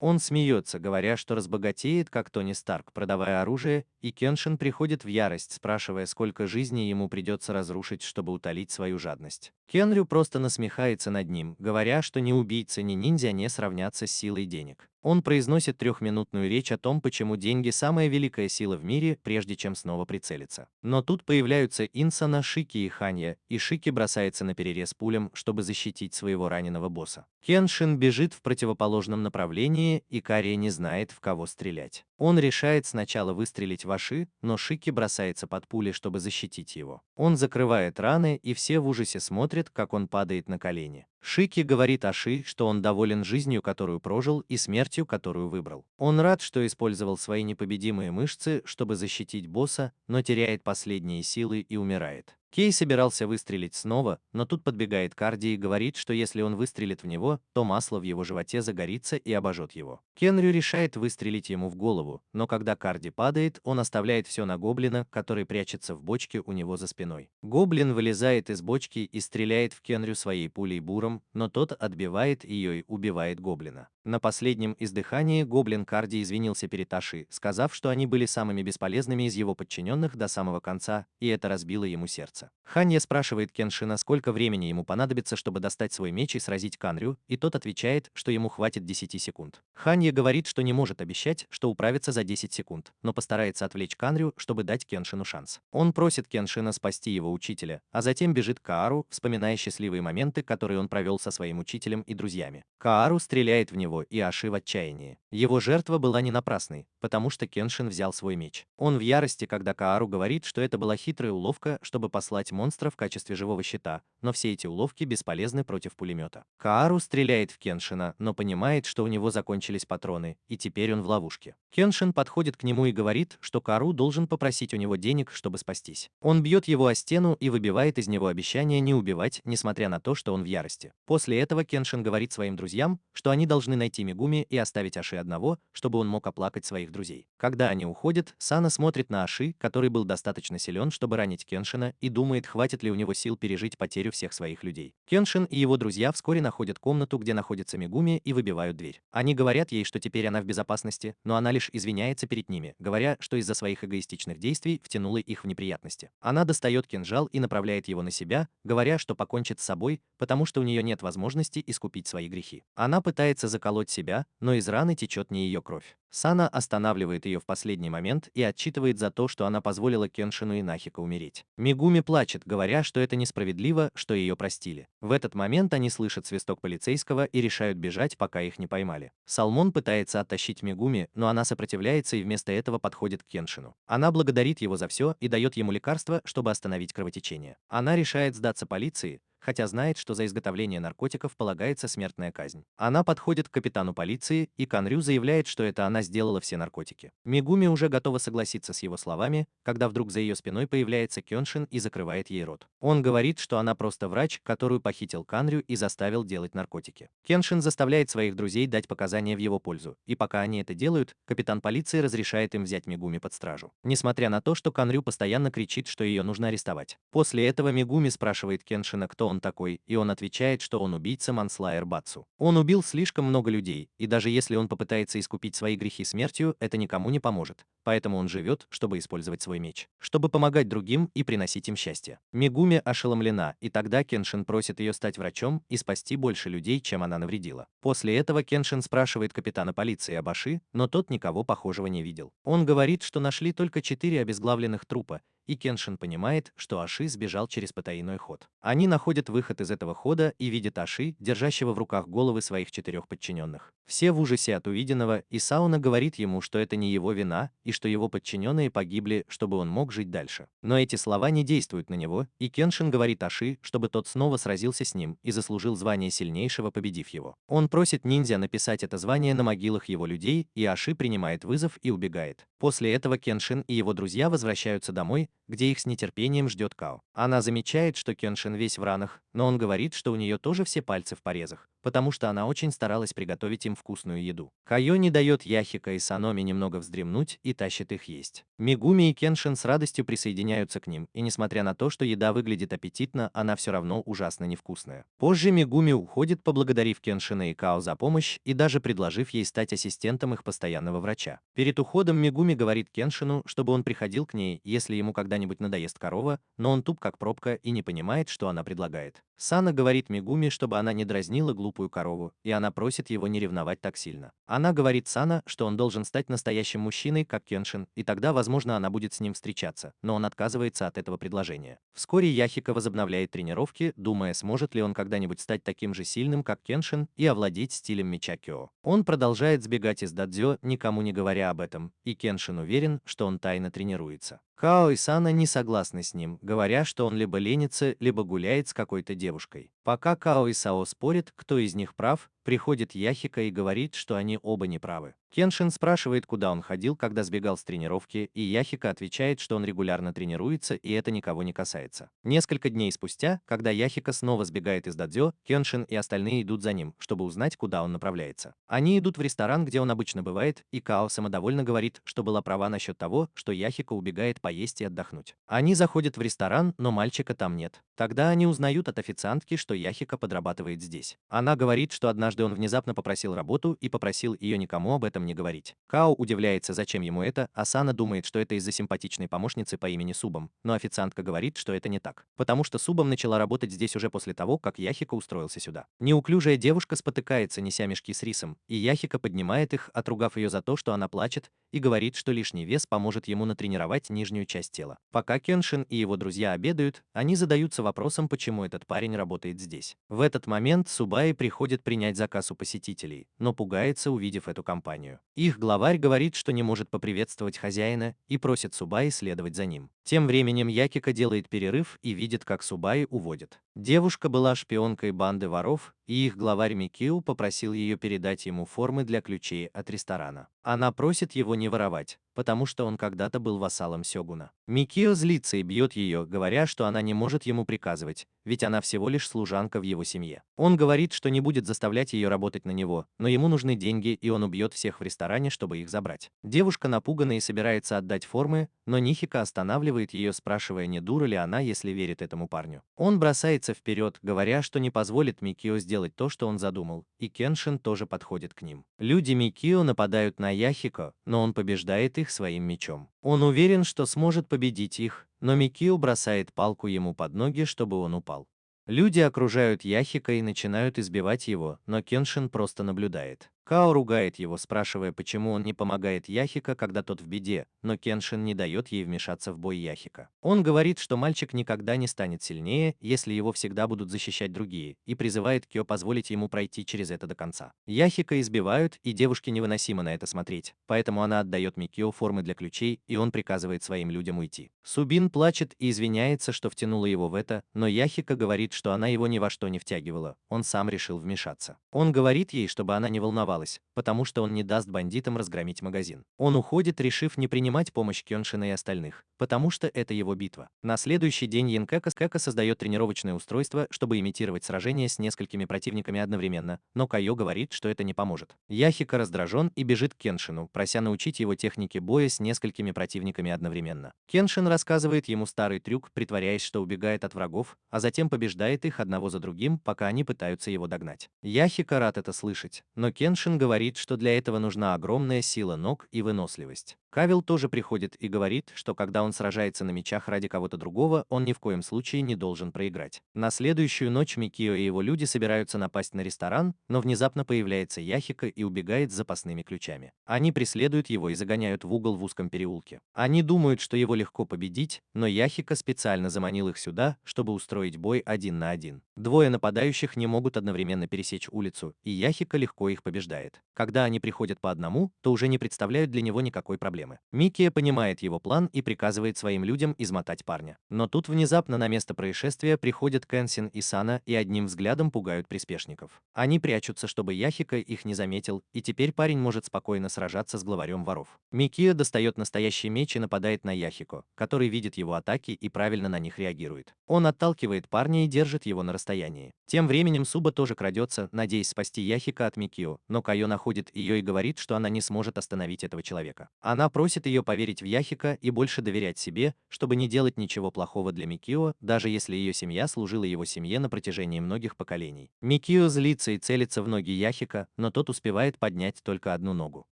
A: Он смеется, говоря, что разбогатеет, как Тони Старк, продавая оружие, и Кеншин приходит в ярость, спрашивая, сколько жизней ему придется разрушить, чтобы утолить свою жадность. Кенрю просто насмехается над ним, говоря, что ни убийца, ни ниндзя не сравнятся с силой денег. Он произносит 3-минутную речь о том, почему деньги – самая великая сила в мире, прежде чем снова прицелиться. Но тут появляются Инсана, Шики и Ханья, и Шики бросается на перерез пулям, чтобы защитить своего раненого босса. Кеншин бежит в противоположном направлении, и Карри не знает, в кого стрелять. Он решает сначала выстрелить в Аши, но Шики бросается под пули, чтобы защитить его. Он закрывает раны, и все в ужасе смотрят, как он падает на колени. Шики говорит Аши, что он доволен жизнью, которую прожил, и смертью, которую выбрал. Он рад, что использовал свои непобедимые мышцы, чтобы защитить босса, но теряет последние силы и умирает. Кей собирался выстрелить снова, но тут подбегает Карди и говорит, что если он выстрелит в него, то масло в его животе загорится и обожжет его. Кенрю решает выстрелить ему в голову, но когда Карди падает, он оставляет все на Гоблина, который прячется в бочке у него за спиной. Гоблин вылезает из бочки и стреляет в Кенрю своей пулей буром, но тот отбивает ее и убивает Гоблина. На последнем издыхании Гоблин Карди извинился перед Аши, сказав, что они были самыми бесполезными из его подчиненных до самого конца, и это разбило ему сердце. Ханья спрашивает Кеншина, сколько времени ему понадобится, чтобы достать свой меч и сразить Канрю, и тот отвечает, что ему хватит 10 секунд. Ханья говорит, что не может обещать, что управится за 10 секунд, но постарается отвлечь Канрю, чтобы дать Кеншину шанс. Он просит Кеншина спасти его учителя, а затем бежит к Каару, вспоминая счастливые моменты, которые он провел со своим учителем и друзьями. Каару стреляет в него, и Аши в отчаянии. Его жертва была не напрасной, потому что Кеншин взял свой меч. Он в ярости, когда Каару говорит, что это была хитрая уловка, чтобы послать монстра в качестве живого щита, но все эти уловки бесполезны против пулемета. Каару стреляет в Кеншина, но понимает, что у него закончились патроны, и теперь он в ловушке. Кеншин подходит к нему и говорит, что Каару должен попросить у него денег, чтобы спастись. Он бьет его о стену и выбивает из него обещание не убивать, несмотря на то, что он в ярости. После этого Кеншин говорит своим друзьям, что они должны найти Мегуми и оставить Аши одного, чтобы он мог оплакать своих друзей. Когда они уходят, Сана смотрит на Аши, который был достаточно силен, чтобы ранить Кеншина, и думает, хватит ли у него сил пережить потерю всех своих людей. Кеншин и его друзья вскоре находят комнату, где находится Мегуми, и выбивают дверь. Они говорят ей, что теперь она в безопасности, но она лишь извиняется перед ними, говоря, что из-за своих эгоистичных действий втянула их в неприятности. Она достает кинжал и направляет его на себя, говоря, что покончит с собой, потому что у нее нет возможности искупить свои грехи. Она пытается заколоть себя, но из раны течет не ее кровь. Сана останавливает ее в последний момент и отчитывает за то, что она позволила Кеншину и Нахико умереть. Мегуми плачет, говоря, что это несправедливо, что ее простили. В этот момент они слышат свисток полицейского и решают бежать, пока их не поймали. Салмон пытается оттащить Мегуми, но она сопротивляется и вместо этого подходит к Кеншину. Она благодарит его за все и дает ему лекарство, чтобы остановить кровотечение. Она решает сдаться полиции, хотя знает, что за изготовление наркотиков полагается смертная казнь. Она подходит к капитану полиции, и Канрю заявляет, что это она сделала все наркотики. Мегуми уже готова согласиться с его словами, когда вдруг за ее спиной появляется Кёншин и закрывает ей рот. Он говорит, что она просто врач, которую похитил Канрю и заставил делать наркотики. Кеншин заставляет своих друзей дать показания в его пользу, и пока они это делают, капитан полиции разрешает им взять Мегуми под стражу. Несмотря на то, что Канрю постоянно кричит, что ее нужно арестовать. После этого Мегуми спрашивает Кеншина, кто он такой, и он отвечает, что он убийца Манслайер Бацу. Он убил слишком много людей, и даже если он попытается искупить свои грехи смертью, это никому не поможет. Поэтому он живет, чтобы использовать свой меч, чтобы помогать другим и приносить им счастье. Мегуми ошеломлена, и тогда Кеншин просит ее стать врачом и спасти больше людей, чем она навредила. После этого Кеншин спрашивает капитана полиции об Аши, но тот никого похожего не видел. Он говорит, что нашли только 4 обезглавленных трупа, и Кеншин понимает, что Аши сбежал через потайной ход. Они находят выход из этого хода и видят Аши, держащего в руках головы своих 4 подчиненных. Все в ужасе от увиденного, и Сауна говорит ему, что это не его вина, и что его подчиненные погибли, чтобы он мог жить дальше. Но эти слова не действуют на него, и Кеншин говорит Аши, чтобы тот снова сразился с ним и заслужил звание сильнейшего, победив его. Он просит ниндзя написать это звание на могилах его людей, и Аши принимает вызов и убегает. После этого Кеншин и его друзья возвращаются домой, где их с нетерпением ждет Као. Она замечает, что Кеншин весь в ранах, но он говорит, что у нее тоже все пальцы в порезах, потому что она очень старалась приготовить им вкусную еду. Кайо не дает Яхика и Саноми немного вздремнуть и тащит их есть. Мегуми и Кеншин с радостью присоединяются к ним, и несмотря на то, что еда выглядит аппетитно, она все равно ужасно невкусная. Позже Мегуми уходит, поблагодарив Кеншина и Као за помощь и даже предложив ей стать ассистентом их постоянного врача. Перед уходом Мегуми говорит Кеншину, чтобы он приходил к ней, если ему когда-нибудь надоест корова, но он туп как пробка и не понимает, что она предлагает. Сана говорит Мегуми, чтобы она не дразнила глупую корову, и она просит его не ревновать так сильно. Она говорит Сана, что он должен стать настоящим мужчиной, как Кеншин, и тогда, возможно, она будет с ним встречаться, но он отказывается от этого предложения. Вскоре Яхика возобновляет тренировки, думая, сможет ли он когда-нибудь стать таким же сильным, как Кеншин, и овладеть стилем меча Кё. Он продолжает сбегать из дадзё, никому не говоря об этом, и Кеншин уверен, что он тайно тренируется. Као и Сана не согласны с ним, говоря, что он либо ленится, либо гуляет с какой-то девушкой. Пока Као и Сао спорят, кто из них прав, приходит Яхика и говорит, что они оба неправы. Кеншин спрашивает, куда он ходил, когда сбегал с тренировки, и Яхика отвечает, что он регулярно тренируется, и это никого не касается. Несколько дней спустя, когда Яхика снова сбегает из дадзё, Кеншин и остальные идут за ним, чтобы узнать, куда он направляется. Они идут в ресторан, где он обычно бывает, и Као самодовольно говорит, что была права насчет того, что Яхика убегает поесть и отдохнуть. Они заходят в ресторан, но мальчика там нет. Тогда они узнают от официантки, что Яхика подрабатывает здесь. Она говорит, что однажды он внезапно попросил работу и попросил ее никому об этом не говорить. Као удивляется, зачем ему это, а Сана думает, что это из-за симпатичной помощницы по имени Субом, но официантка говорит, что это не так, потому что Субом начала работать здесь уже после того, как Яхика устроился сюда. Неуклюжая девушка спотыкается, неся мешки с рисом, и Яхика поднимает их, отругав ее за то, что она плачет, и говорит, что лишний вес поможет ему натренировать нижнюю часть тела. Пока Кеншин и его друзья обедают, они задаются вопросом, почему этот парень работает здесь. В этот момент Субаи приходит принять заказ у посетителей, но пугается, увидев эту компанию. Их главарь говорит, что не может поприветствовать хозяина, и просит Субаи следовать за ним. Тем временем Якика делает перерыв и видит, как Субаи уводит. Девушка была шпионкой банды воров, и их главарь Микио попросил ее передать ему формы для ключей от ресторана. Она просит его не воровать, потому что он когда-то был вассалом сёгуна. Микио злится и бьет ее, говоря, что она не может ему приказывать, ведь она всего лишь служанка в его семье. Он говорит, что не будет заставлять ее работать на него, но ему нужны деньги, и он убьет всех в ресторане, чтобы их забрать. Девушка напугана и собирается отдать формы, но Нихика останавливает ее, спрашивая, не дура ли она, если верит этому парню. Он бросается вперед, говоря, что не позволит Микио сделать то, что он задумал, и Кеншин тоже подходит к ним. Люди Микио нападают на Яхико, но он побеждает их своим мечом. Он уверен, что сможет победить их, но Микио бросает палку ему под ноги, чтобы он упал. Люди окружают Яхика и начинают избивать его, но Кеншин просто наблюдает. Као ругает его, спрашивая, почему он не помогает Яхика, когда тот в беде, но Кеншин не дает ей вмешаться в бой Яхика. Он говорит, что мальчик никогда не станет сильнее, если его всегда будут защищать другие, и призывает Кё позволить ему пройти через это до конца. Яхика избивают, и девушке невыносимо на это смотреть, поэтому она отдает Микио формы для ключей, и он приказывает своим людям уйти. Субин плачет и извиняется, что втянула его в это, но Яхика говорит, что она его ни во что не втягивала, он сам решил вмешаться. Он говорит ей, чтобы она не волновалась, потому что он не даст бандитам разгромить магазин. Он уходит, решив не принимать помощь Кёншина и остальных, потому что это его битва. На следующий день Янкека создает тренировочное устройство, чтобы имитировать сражение с несколькими противниками одновременно, но Кайо говорит, что это не поможет. Яхика раздражен и бежит к Кеншину, прося научить его технике боя с несколькими противниками одновременно. Кеншин рассказывает ему старый трюк, притворяясь, что убегает от врагов, а затем побеждает их одного за другим, пока они пытаются его догнать. Яхика рад это слышать, но Кеншин говорит, что для этого нужна огромная сила ног и выносливость. Кавил тоже приходит и говорит, что когда он сражается на мечах ради кого-то другого, он ни в коем случае не должен проиграть. На следующую ночь Микио и его люди собираются напасть на ресторан, но внезапно появляется Яхика и убегает с запасными ключами. Они преследуют его и загоняют в угол в узком переулке. Они думают, что его легко победить, но Яхика специально заманил их сюда, чтобы устроить бой 1 на 1. Двое нападающих не могут одновременно пересечь улицу, и Яхика легко их побеждает. Когда они приходят по одному, то уже не представляют для него никакой проблемы. Микия понимает его план и приказывает своим людям измотать парня. Но тут внезапно на место происшествия приходят Кенсин и Сана и одним взглядом пугают приспешников. Они прячутся, чтобы Яхика их не заметил, и теперь парень может спокойно сражаться с главарем воров. Микия достает настоящий меч и нападает на Яхико, который видит его атаки и правильно на них реагирует. Он отталкивает парня и держит его на расстоянии. Тем временем Суба тоже крадется, надеясь спасти Яхика от Микио, но Кайо находит ее и говорит, что она не сможет остановить этого человека. Она просит ее поверить в Яхика и больше доверять себе, чтобы не делать ничего плохого для Микио, даже если ее семья служила его семье на протяжении многих поколений. Микио злится и целится в ноги Яхика, но тот успевает поднять только одну ногу.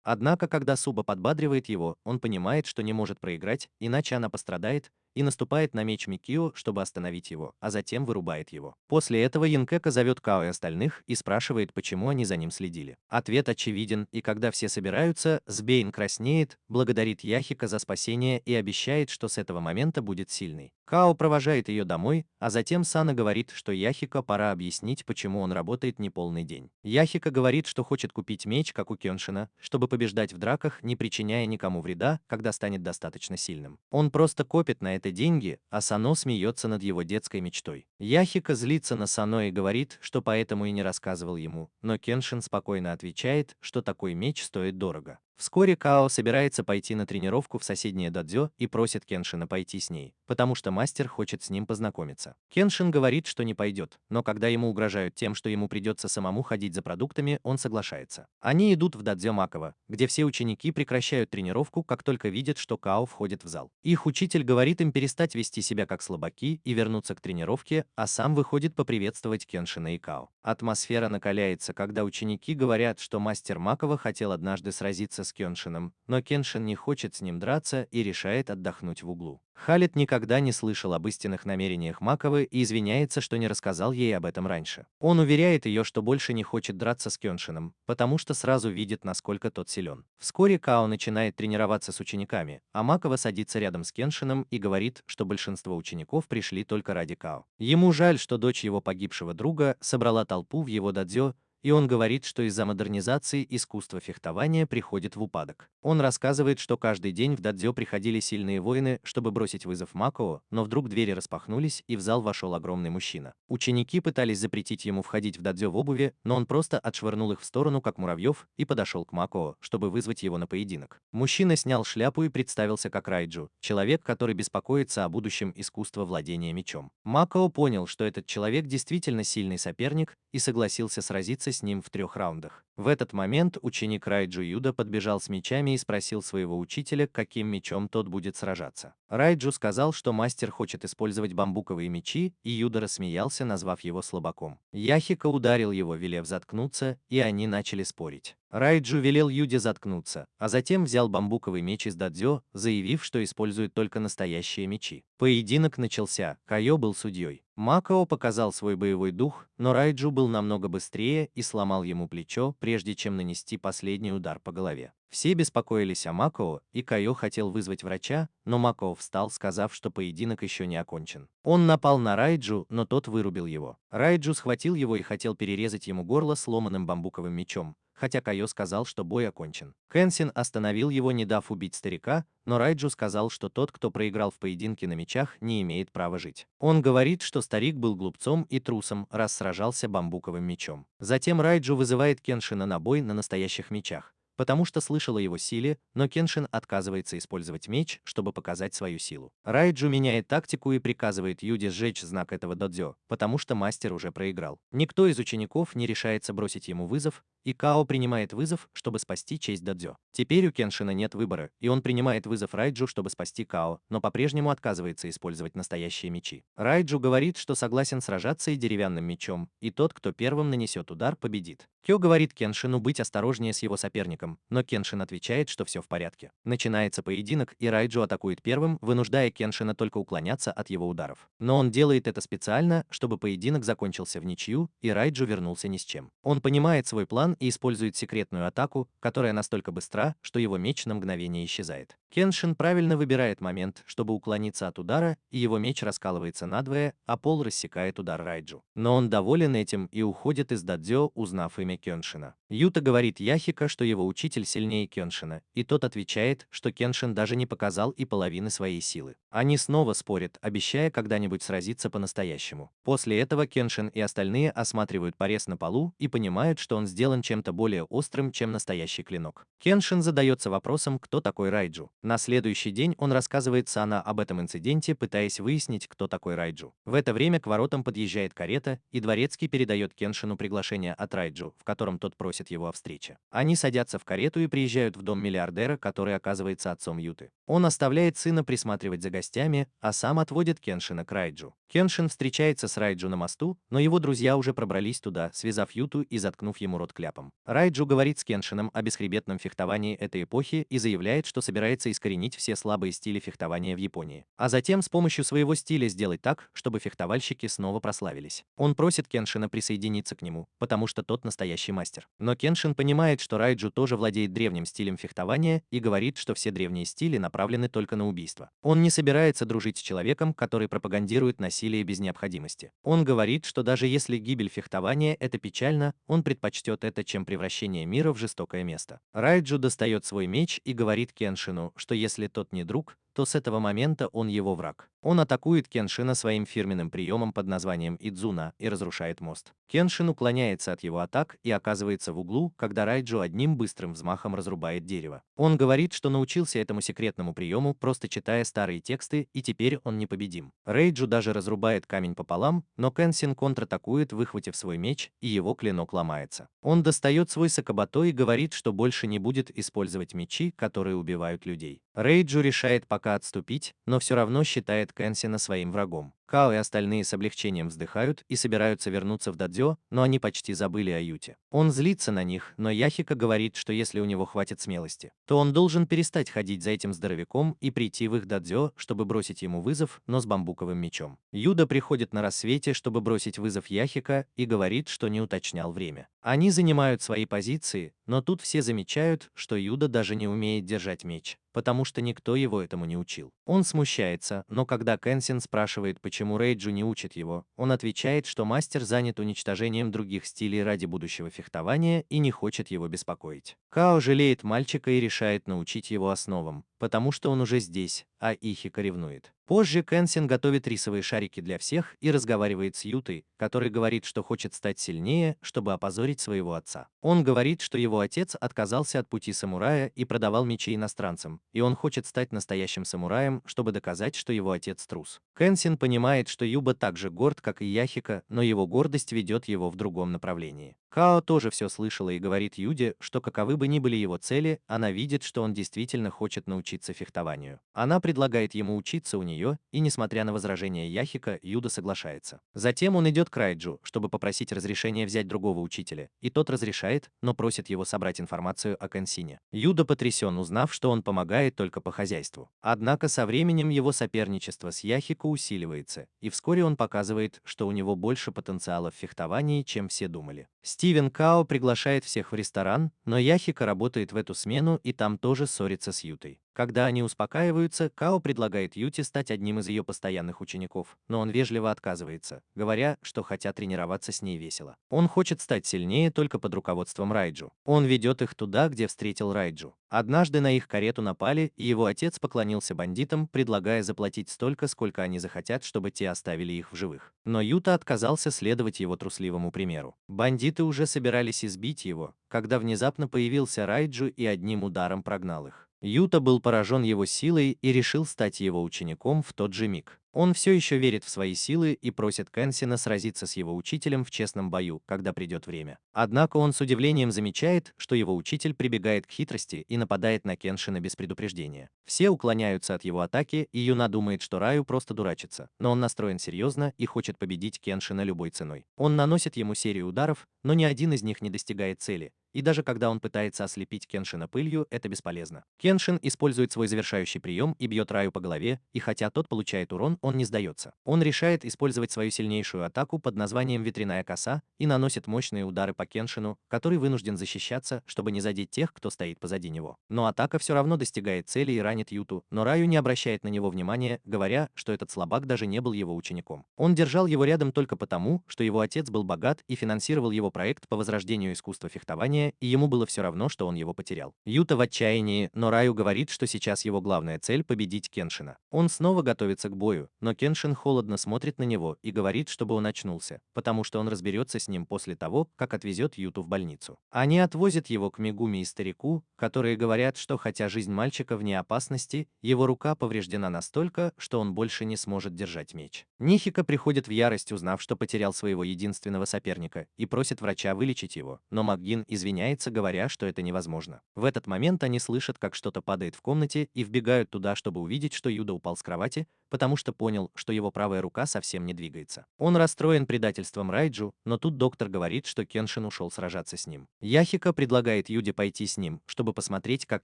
A: Однако, когда Суба подбадривает его, он понимает, что не может проиграть, иначе она пострадает, и наступает на меч Микио, чтобы остановить его, а затем вырубает его. После этого Янкека зовет Као и остальных и спрашивает, почему они за ним следили. Ответ очевиден, и когда все собираются, Сбейн краснеет, благодарит Яхика за спасение и обещает, что с этого момента будет сильный. Као провожает ее домой, а затем Сана говорит, что Яхика пора объяснить, почему он работает неполный день. Яхика говорит, что хочет купить меч, как у Кёншина, чтобы побеждать в драках, не причиняя никому вреда, когда станет достаточно сильным. Он просто копит на это деньги, а Сано смеется над его детской мечтой. Яхика злится на Сано и говорит, что поэтому и не рассказывал ему, но Кеншин спокойно отвечает, что такой меч стоит дорого. Вскоре Као собирается пойти на тренировку в соседнее дадзё и просит Кеншина пойти с ней, потому что мастер хочет с ним познакомиться. Кеншин говорит, что не пойдет, но когда ему угрожают тем, что ему придется самому ходить за продуктами, он соглашается. Они идут в дадзё Макова, где все ученики прекращают тренировку, как только видят, что Као входит в зал. Их учитель говорит им перестать вести себя как слабаки и вернуться к тренировке, а сам выходит поприветствовать Кеншина и Као. Атмосфера накаляется, когда ученики говорят, что мастер Макова хотел однажды сразиться с Кёншином, но Кеншин не хочет с ним драться и решает отдохнуть в углу. Халет никогда не слышал об истинных намерениях Маковы и извиняется, что не рассказал ей об этом раньше. Он уверяет ее, что больше не хочет драться с Кёншином, потому что сразу видит, насколько тот силен. Вскоре Као начинает тренироваться с учениками, а Макова садится рядом с Кеншином и говорит, что большинство учеников пришли только ради Као. Ему жаль, что дочь его погибшего друга собрала толпу в его дадзё, и он говорит, что из-за модернизации искусство фехтования приходит в упадок. Он рассказывает, что каждый день в дадзё приходили сильные воины, чтобы бросить вызов Макоо, но вдруг двери распахнулись, и в зал вошел огромный мужчина. Ученики пытались запретить ему входить в дадзё в обуви, но он просто отшвырнул их в сторону, как муравьев, и подошел к Макоо, чтобы вызвать его на поединок. Мужчина снял шляпу и представился как Райджу, человек, который беспокоится о будущем искусства владения мечом. Макоо понял, что этот человек действительно сильный соперник, и согласился сразиться с ним в 3 раундах. В этот момент ученик Райджу Юда подбежал с мечами и спросил своего учителя, каким мечом тот будет сражаться. Райджу сказал, что мастер хочет использовать бамбуковые мечи, и Юда рассмеялся, назвав его слабаком. Яхика ударил его, велев заткнуться, и они начали спорить. Райджу велел Юде заткнуться, а затем взял бамбуковый меч из дадзё, заявив, что использует только настоящие мечи. Поединок начался, Кайо был судьей. Макао показал свой боевой дух, но Райджу был намного быстрее и сломал ему плечо, прежде чем нанести последний удар по голове. Все беспокоились о Макао, и Кайо хотел вызвать врача, но Макао встал, сказав, что поединок еще не окончен. Он напал на Райджу, но тот вырубил его. Райджу схватил его и хотел перерезать ему горло сломанным бамбуковым мечом, хотя Кайо сказал, что бой окончен. Кэнсин остановил его, не дав убить старика, но Райджу сказал, что тот, кто проиграл в поединке на мечах, не имеет права жить. Он говорит, что старик был глупцом и трусом, раз сражался бамбуковым мечом. Затем Райджу вызывает Кеншина на бой на настоящих мечах, потому что слышал о его силе, но Кеншин отказывается использовать меч, чтобы показать свою силу. Райджу меняет тактику и приказывает Юде сжечь знак этого додзё, потому что мастер уже проиграл. Никто из учеников не решается бросить ему вызов, и Као принимает вызов, чтобы спасти честь додзё. Теперь у Кеншина нет выбора, и он принимает вызов Райджу, чтобы спасти Као, но по-прежнему отказывается использовать настоящие мечи. Райджу говорит, что согласен сражаться и деревянным мечом, и тот, кто первым нанесет удар, победит. Кё говорит Кеншину быть осторожнее с его соперником, но Кеншин отвечает, что все в порядке. Начинается поединок, и Райджу атакует первым, вынуждая Кеншина только уклоняться от его ударов. Но он делает это специально, чтобы поединок закончился в ничью, и Райджу вернулся ни с чем. Он понимает свой план и использует секретную атаку, которая настолько быстра, что его меч на мгновение исчезает. Кеншин правильно выбирает момент, чтобы уклониться от удара, и его меч раскалывается надвое, а пол рассекает удар Райджу. Но он доволен этим и уходит из дадзё, узнав имя Кеншина. Юта говорит Яхика, что его учитель сильнее Кеншина, и тот отвечает, что Кеншин даже не показал и половины своей силы. Они снова спорят, обещая когда-нибудь сразиться по-настоящему. После этого Кеншин и остальные осматривают порез на полу и понимают, что он сделан чем-то более острым, чем настоящий клинок. Кеншин задается вопросом, кто такой Райджу. На следующий день он рассказывает Сана об этом инциденте, пытаясь выяснить, кто такой Райджу. В это время к воротам подъезжает карета, и дворецкий передает Кеншину приглашение от Райджу, в котором тот просит его о встрече. Они садятся в карету и приезжают в дом миллиардера, который оказывается отцом Юты. Он оставляет сына присматривать за гостями, а сам отводит Кеншина к Райджу. Кеншин встречается с Райджу на мосту, но его друзья уже пробрались туда, связав Юту и заткнув ему рот кляпом. Райджу говорит с Кеншином о бесхребетном фехтовании этой эпохи и заявляет, что собирается искоренить все слабые стили фехтования в Японии, а затем с помощью своего стиля сделать так, чтобы фехтовальщики снова прославились. Он просит Кеншина присоединиться к нему, потому что тот настоящий мастер. Но Кеншин понимает, что Райджу тоже владеет древним стилем фехтования и говорит, что все древние стили направлены только на убийство. Он не собирается дружить с человеком, который пропагандирует насилие без необходимости. Он говорит, что даже если гибель фехтования – это печально, он предпочтет это, чем превращение мира в жестокое место. Райджу достает свой меч и говорит Кеншину, что если тот не друг, то с этого момента он его враг. Он атакует Кеншина своим фирменным приемом под названием Идзуна и разрушает мост. Кеншин уклоняется от его атак и оказывается в углу, когда Райджу одним быстрым взмахом разрубает дерево. Он говорит, что научился этому секретному приему, просто читая старые тексты, и теперь он непобедим. Райджу даже разрубает камень пополам, но Кенсин контратакует, выхватив свой меч, и его клинок ломается. Он достает свой сакабато и говорит, что больше не будет использовать мечи, которые убивают людей. Райджу решает пока отступить, но все равно считает Кенсина своим врагом. Као и остальные с облегчением вздыхают и собираются вернуться в дадзё, но они почти забыли о Юте. Он злится на них, но Яхика говорит, что если у него хватит смелости, то он должен перестать ходить за этим здоровяком и прийти в их дадзё, чтобы бросить ему вызов, но с бамбуковым мечом. Юда приходит на рассвете, чтобы бросить вызов Яхика, и говорит, что не уточнял время. Они занимают свои позиции, но тут все замечают, что Юда даже не умеет держать меч, потому что никто его этому не учил. Он смущается, но когда Кенсин спрашивает, почему Рейджу не учит его, он отвечает, что мастер занят уничтожением других стилей ради будущего фехтования и не хочет его беспокоить. Као жалеет мальчика и решает научить его основам, потому что он уже здесь, а Ихика ревнует. Позже Кенсин готовит рисовые шарики для всех и разговаривает с Ютой, который говорит, что хочет стать сильнее, чтобы опозорить своего отца. Он говорит, что его отец отказался от пути самурая и продавал мечи иностранцам, и он хочет стать настоящим самураем, чтобы доказать, что его отец трус. Кенсин понимает, что Юба так же горд, как и Яхика, но его гордость ведет его в другом направлении. Као тоже все слышала и говорит Юде, что каковы бы ни были его цели, она видит, что он действительно хочет научить научиться фехтованию. Она предлагает ему учиться у нее, и несмотря на возражения Яхика, Юда соглашается. Затем он идет к Райджу, чтобы попросить разрешения взять другого учителя, и тот разрешает, но просит его собрать информацию о Кэнсине. Юда потрясен, узнав, что он помогает только по хозяйству. Однако со временем его соперничество с Яхико усиливается, и вскоре он показывает, что у него больше потенциала в фехтовании, чем все думали. Стивен Као приглашает всех в ресторан, но Яхико работает в эту смену и там тоже ссорится с Ютой. Когда они успокаиваются, Као предлагает Юте стать одним из ее постоянных учеников, но он вежливо отказывается, говоря, что хотя тренироваться с ней весело. Он хочет стать сильнее только под руководством Райджу. Он ведет их туда, где встретил Райджу. Однажды на их карету напали, и его отец поклонился бандитам, предлагая заплатить столько, сколько они захотят, чтобы те оставили их в живых. Но Юта отказался следовать его трусливому примеру. Бандиты уже собирались избить его, когда внезапно появился Райджу и одним ударом прогнал их. Юта был поражен его силой и решил стать его учеником в тот же миг. Он все еще верит в свои силы и просит Кэнсина сразиться с его учителем в честном бою, когда придет время. Однако он с удивлением замечает, что его учитель прибегает к хитрости и нападает на Кеншина без предупреждения. Все уклоняются от его атаки, и Юна думает, что Раю просто дурачится, но он настроен серьезно и хочет победить Кеншина любой ценой. Он наносит ему серию ударов, но ни один из них не достигает цели. И даже когда он пытается ослепить Кеншина пылью, это бесполезно. Кеншин использует свой завершающий прием и бьет Раю по голове, и хотя тот получает урон, он не сдается. Он решает использовать свою сильнейшую атаку под названием «Ветряная коса» и наносит мощные удары по Кеншину, который вынужден защищаться, чтобы не задеть тех, кто стоит позади него. Но атака все равно достигает цели и ранит Юту, но Раю не обращает на него внимания, говоря, что этот слабак даже не был его учеником. Он держал его рядом только потому, что его отец был богат и финансировал его проект по возрождению искусства фехтования, и ему было все равно, что он его потерял. Юта в отчаянии, но Раю говорит, что сейчас его главная цель — победить Кеншина. Он снова готовится к бою, но Кеншин холодно смотрит на него и говорит, чтобы он очнулся, потому что он разберется с ним после того, как отвезет Юту в больницу. Они отвозят его к Мегуми и старику, которые говорят, что хотя жизнь мальчика вне опасности, его рука повреждена настолько, что он больше не сможет держать меч. Нихика приходит в ярость, узнав, что потерял своего единственного соперника, и просит врача вылечить его, но Макгин извиняется, говоря, что это невозможно. В этот момент они слышат, как что-то падает в комнате, и вбегают туда, чтобы увидеть, что Юда упал с кровати, потому что понял, что его правая рука совсем не двигается. Он расстроен предательством Райджу, но тут доктор говорит, что Кеншин ушел сражаться с ним. Яхика предлагает Юде пойти с ним, чтобы посмотреть, как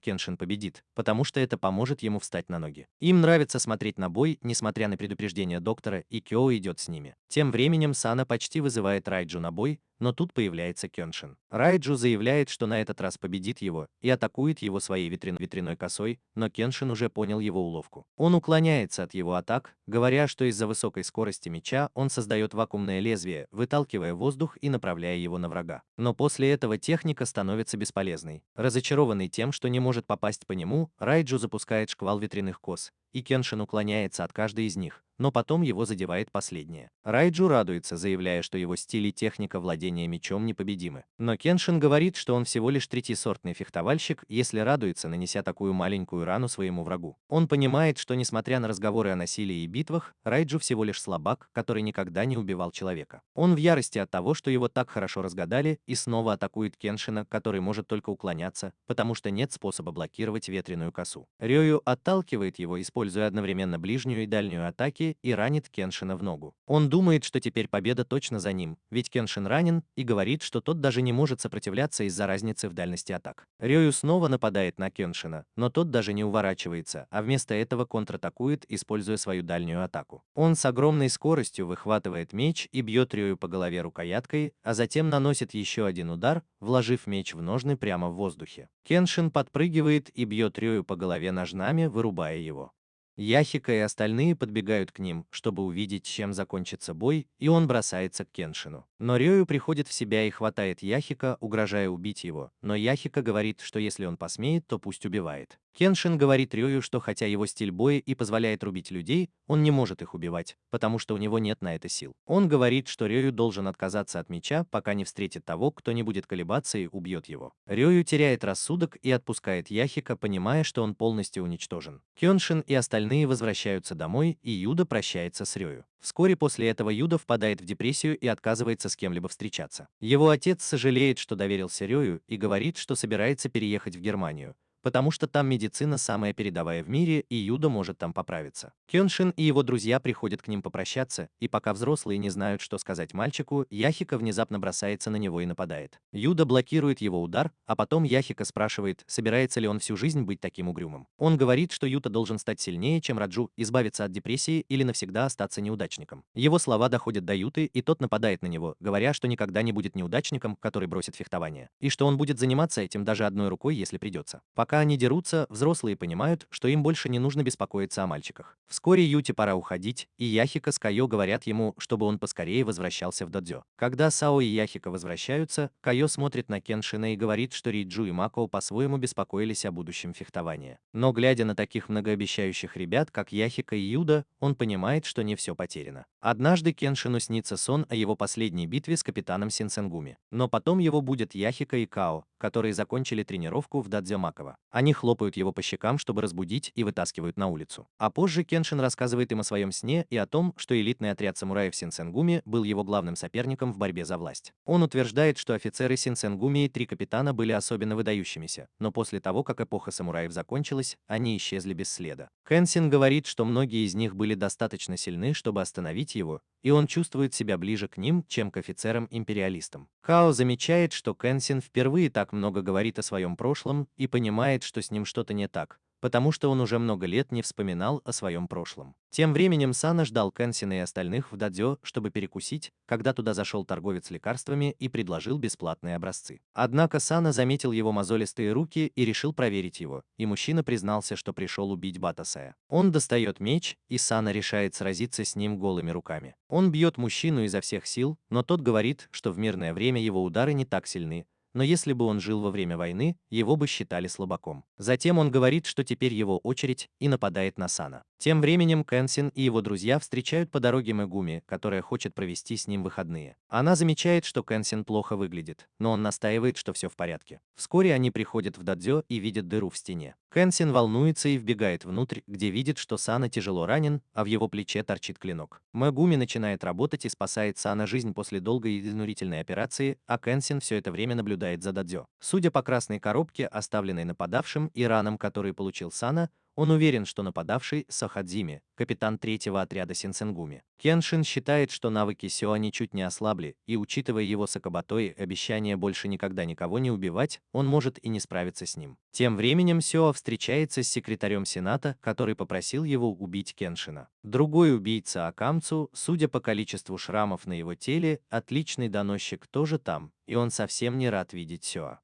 A: Кеншин победит, потому что это поможет ему встать на ноги. Им нравится смотреть на бой, несмотря на предупреждение доктора, и Кёо идет с ними. Тем временем Сана почти вызывает Райджу на бой, но тут появляется Кеншин. Райджу заявляет, что на этот раз победит его, и атакует его своей ветряной косой, но Кеншин уже понял его уловку. Он уклоняется от его атак, говоря, что из-за высокой скорости меча он создает вакуумное лезвие, выталкивая воздух и направляя его на врага. Но после этого техника становится бесполезной. Разочарованный тем, что не может попасть по нему, Райджу запускает шквал ветряных кос, и Кеншин уклоняется от каждой из них, но потом его задевает последняя. Райджу радуется, заявляя, что его стиль и техника владения мечом непобедимы. Но Кеншин говорит, что он всего лишь третьесортный фехтовальщик, если радуется, нанеся такую маленькую рану своему врагу. Он понимает, что несмотря на разговоры о насилии и битвах, Райджу всего лишь слабак, который никогда не убивал человека. Он в ярости от того, что его так хорошо разгадали, и снова атакует Кеншина, который может только уклоняться, потому что нет способа блокировать ветряную косу. Рёю отталкивает его, используя одновременно ближнюю и дальнюю атаки, и ранит Кеншина в ногу. Он думает, что теперь победа точно за ним, ведь Кеншин ранен, и говорит, что тот даже не может сопротивляться из-за разницы в дальности атак. Рёю снова нападает на Кеншина, но тот даже не уворачивается, а вместо этого контратакует, используя свою дальнюю атаку. Он с огромной скоростью выхватывает меч и бьет Рёю по голове рукояткой, а затем наносит еще один удар, вложив меч в ножны прямо в воздухе. Кеншин подпрыгивает и бьет Рёю по голове ножнами, вырубая его. Яхика и остальные подбегают к ним, чтобы увидеть, чем закончится бой, и он бросается к Кеншину. Но Рёю приходит в себя и хватает Яхика, угрожая убить его, но Яхика говорит, что если он посмеет, то пусть убивает. Кеншин говорит Рёю, что хотя его стиль боя и позволяет рубить людей, он не может их убивать, потому что у него нет на это сил. Он говорит, что Рёю должен отказаться от меча, пока не встретит того, кто не будет колебаться и убьет его. Рёю теряет рассудок и отпускает Яхика, понимая, что он полностью уничтожен. Кеншин и остальные возвращаются домой, и Юда прощается с Рёю. Вскоре после этого Юда впадает в депрессию и отказывается с кем-либо встречаться. Его отец сожалеет, что доверился Рёю, и говорит, что собирается переехать в Германию, потому что там медицина самая передовая в мире, и Юда может там поправиться. Кёншин и его друзья приходят к ним попрощаться, и пока взрослые не знают, что сказать мальчику, Яхика внезапно бросается на него и нападает. Юда блокирует его удар, а потом Яхика спрашивает, собирается ли он всю жизнь быть таким угрюмым. Он говорит, что Юта должен стать сильнее, чем Раджу, избавиться от депрессии или навсегда остаться неудачником. Его слова доходят до Юты, и тот нападает на него, говоря, что никогда не будет неудачником, который бросит фехтование, и что он будет заниматься этим даже одной рукой, если придется. Пока они дерутся, взрослые понимают, что им больше не нужно беспокоиться о мальчиках. Вскоре Юте пора уходить, и Яхика с Кайо говорят ему, чтобы он поскорее возвращался в додзё. Когда Сао и Яхика возвращаются, Кайо смотрит на Кеншина и говорит, что Риджу и Мако по-своему беспокоились о будущем фехтования. Но глядя на таких многообещающих ребят, как Яхика и Юда, он понимает, что не все потеряно. Однажды Кеншину снится сон о его последней битве с капитаном Синсенгуми. Но потом его будут Яхика и Као, которые закончили тренировку в додзё Макова. Они хлопают его по щекам, чтобы разбудить, и вытаскивают на улицу. А позже Кеншин рассказывает им о своем сне и о том, что элитный отряд самураев Синсенгуми был его главным соперником в борьбе за власть. Он утверждает, что офицеры Синсенгуми и 3 капитана были особенно выдающимися, но после того, как эпоха самураев закончилась, они исчезли без следа. Кенсин говорит, что многие из них были достаточно сильны, чтобы остановить его, и он чувствует себя ближе к ним, чем к офицерам-империалистам. Као замечает, что Кенсин впервые так много говорит о своем прошлом и понимает, что с ним что-то не так, потому что он уже много лет не вспоминал о своем прошлом. Тем временем Сана ждал Кенсина и остальных в додзё, чтобы перекусить, когда туда зашел торговец лекарствами и предложил бесплатные образцы. Однако Сана заметил его мозолистые руки и решил проверить его, и мужчина признался, что пришел убить Батасая. Он достает меч, и Сана решает сразиться с ним голыми руками. Он бьет мужчину изо всех сил, но тот говорит, что в мирное время его удары не так сильны, но если бы он жил во время войны, его бы считали слабаком. Затем он говорит, что теперь его очередь, и нападает на Сана. Тем временем Кенсин и его друзья встречают по дороге Мегуми, которая хочет провести с ним выходные. Она замечает, что Кенсин плохо выглядит, но он настаивает, что все в порядке. Вскоре они приходят в додзё и видят дыру в стене. Кенсин волнуется и вбегает внутрь, где видит, что Сана тяжело ранен, а в его плече торчит клинок. Мегуми начинает работать и спасает Сана жизнь после долгой и изнурительной операции, а Кенсин все это время наблюдает за додзё. Судя по красной коробке, оставленной нападавшим, и ранам, которые получил Сана, он уверен, что нападавший Сахадзими, капитан 3-го отряда Синсенгуми. Кеншин считает, что навыки Сёа ничуть не ослабли, и учитывая его Сакабатои обещание больше никогда никого не убивать, он может и не справиться с ним. Тем временем Сёа встречается с секретарем Сената, который попросил его убить Кеншина. Другой убийца Акамцу, судя по количеству шрамов на его теле, отличный доносчик тоже там, и он совсем не рад видеть Сёа.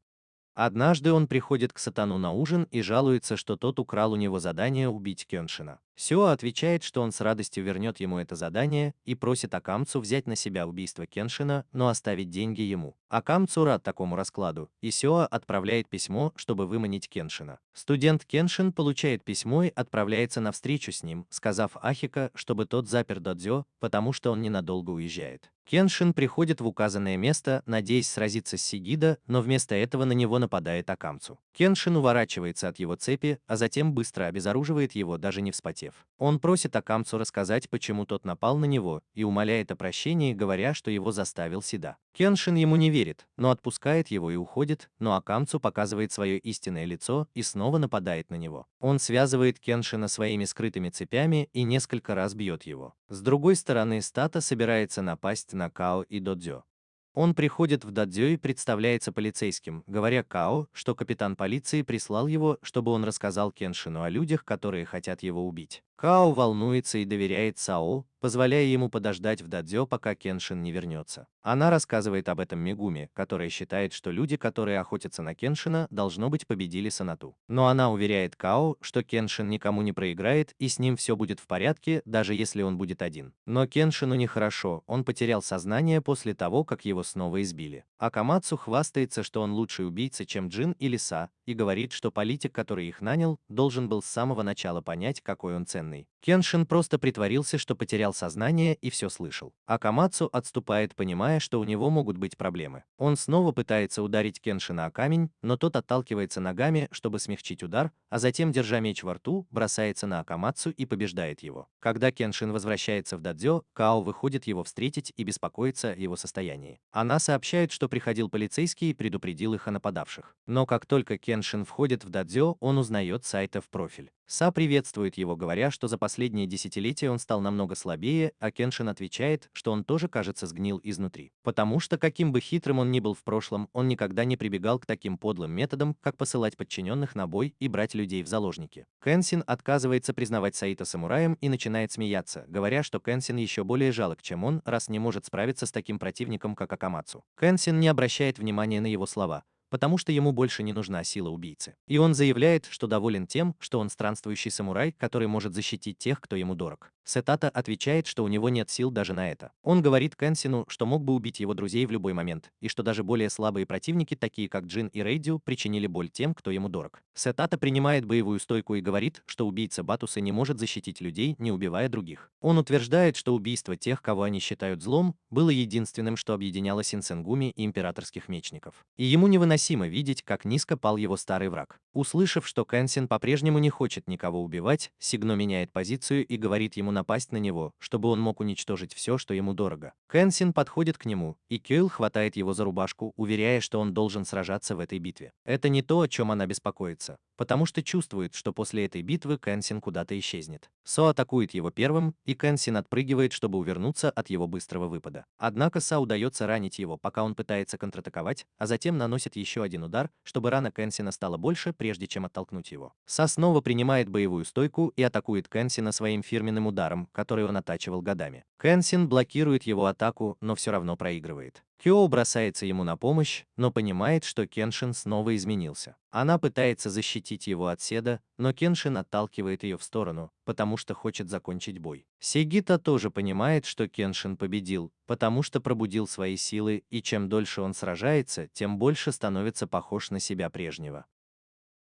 A: Однажды он приходит к Сатану на ужин и жалуется, что тот украл у него задание убить Кёншина. Сёа отвечает, что он с радостью вернет ему это задание и просит Акамцу взять на себя убийство Кеншина, но оставить деньги ему. Акамцу рад такому раскладу, и Сёа отправляет письмо, чтобы выманить Кеншина. Студент Кеншин получает письмо и отправляется на встречу с ним, сказав Ахика, чтобы тот запер додзё, потому что он ненадолго уезжает. Кеншин приходит в указанное место, надеясь сразиться с Сигидо, но вместо этого на него нападает Акамцу. Кеншин уворачивается от его цепи, а затем быстро обезоруживает его, даже не вспотев. Он просит Акамцу рассказать, почему тот напал на него, и умоляет о прощении, говоря, что его заставил Сида. Кеншин ему не верит, но отпускает его и уходит, но Акамцу показывает свое истинное лицо и снова нападает на него. Он связывает Кеншина своими скрытыми цепями и несколько раз бьет его. С другой стороны, Стата собирается напасть на Као и Додзё. Он приходит в додзё и представляется полицейским, говоря Као, что капитан полиции прислал его, чтобы он рассказал Кеншину о людях, которые хотят его убить. Као волнуется и доверяет Сао, позволяя ему подождать в додзё, пока Кеншин не вернется. Она рассказывает об этом Мегуми, которая считает, что люди, которые охотятся на Кеншина, должно быть победили Санату. Но она уверяет Као, что Кеншин никому не проиграет и с ним все будет в порядке, даже если он будет один. Но Кеншину нехорошо, он потерял сознание после того, как его снова избили. Акамацу хвастается, что он лучший убийца, чем Джин или Са, и говорит, что политик, который их нанял, должен был с самого начала понять, какой он ценный. Кеншин просто притворился, что потерял сознание и все слышал. Акамацу отступает, понимая, что у него могут быть проблемы. Он снова пытается ударить Кеншина о камень, но тот отталкивается ногами, чтобы смягчить удар, а затем, держа меч во рту, бросается на Акамацу и побеждает его. Когда Кеншин возвращается в дадзё, Као выходит его встретить и беспокоится о его состоянии. Она сообщает, что приходил полицейский и предупредил их о нападавших. Но как только Кеншин входит в дадзё, он узнает Сайта в профиль. Са приветствует его, говоря, что за последние десятилетия он стал намного слабее, а Кеншин отвечает, что он тоже, кажется, сгнил изнутри. Потому что, каким бы хитрым он ни был в прошлом, он никогда не прибегал к таким подлым методам, как посылать подчиненных на бой и брать людей в заложники. Кенсин отказывается признавать Саита самураем и начинает смеяться, говоря, что Кенсин еще более жалок, чем он, раз не может справиться с таким противником, как Акамацу. Кенсин не обращает внимания на его слова, потому что ему больше не нужна сила убийцы. И он заявляет, что доволен тем, что он странствующий самурай, который может защитить тех, кто ему дорог. Сетата отвечает, что у него нет сил даже на это. Он говорит Кенсину, что мог бы убить его друзей в любой момент, и что даже более слабые противники, такие как Джин и Рейдю, причинили боль тем, кто ему дорог. Сетата принимает боевую стойку и говорит, что убийца Батусы не может защитить людей, не убивая других. Он утверждает, что убийство тех, кого они считают злом, было единственным, что объединяло Синсенгуми и императорских мечников. И ему невыносимо видеть, как низко пал его старый враг. Услышав, что Кенсин по-прежнему не хочет никого убивать, Сигно меняет позицию и говорит ему напасть на него, чтобы он мог уничтожить все, что ему дорого. Кенсин подходит к нему, и Кёйл хватает его за рубашку, уверяя, что он должен сражаться в этой битве. Это не то, о чем она беспокоится, потому что чувствует, что после этой битвы Кенсин куда-то исчезнет. Со атакует его первым, и Кенсин отпрыгивает, чтобы увернуться от его быстрого выпада. Однако Са удается ранить его, пока он пытается контратаковать, а затем наносит еще один удар, чтобы рана Кенсина стала больше, прежде чем оттолкнуть его. Са снова принимает боевую стойку и атакует Кенсина своим фирменным ударом, который он оттачивал годами. Кенсин блокирует его атаку, но все равно проигрывает. Кёо бросается ему на помощь, но понимает, что Кеншин снова изменился. Она пытается защитить его от Седа, но Кеншин отталкивает ее в сторону, потому что хочет закончить бой. Сейгита тоже понимает, что Кеншин победил, потому что пробудил свои силы, и чем дольше он сражается, тем больше становится похож на себя прежнего.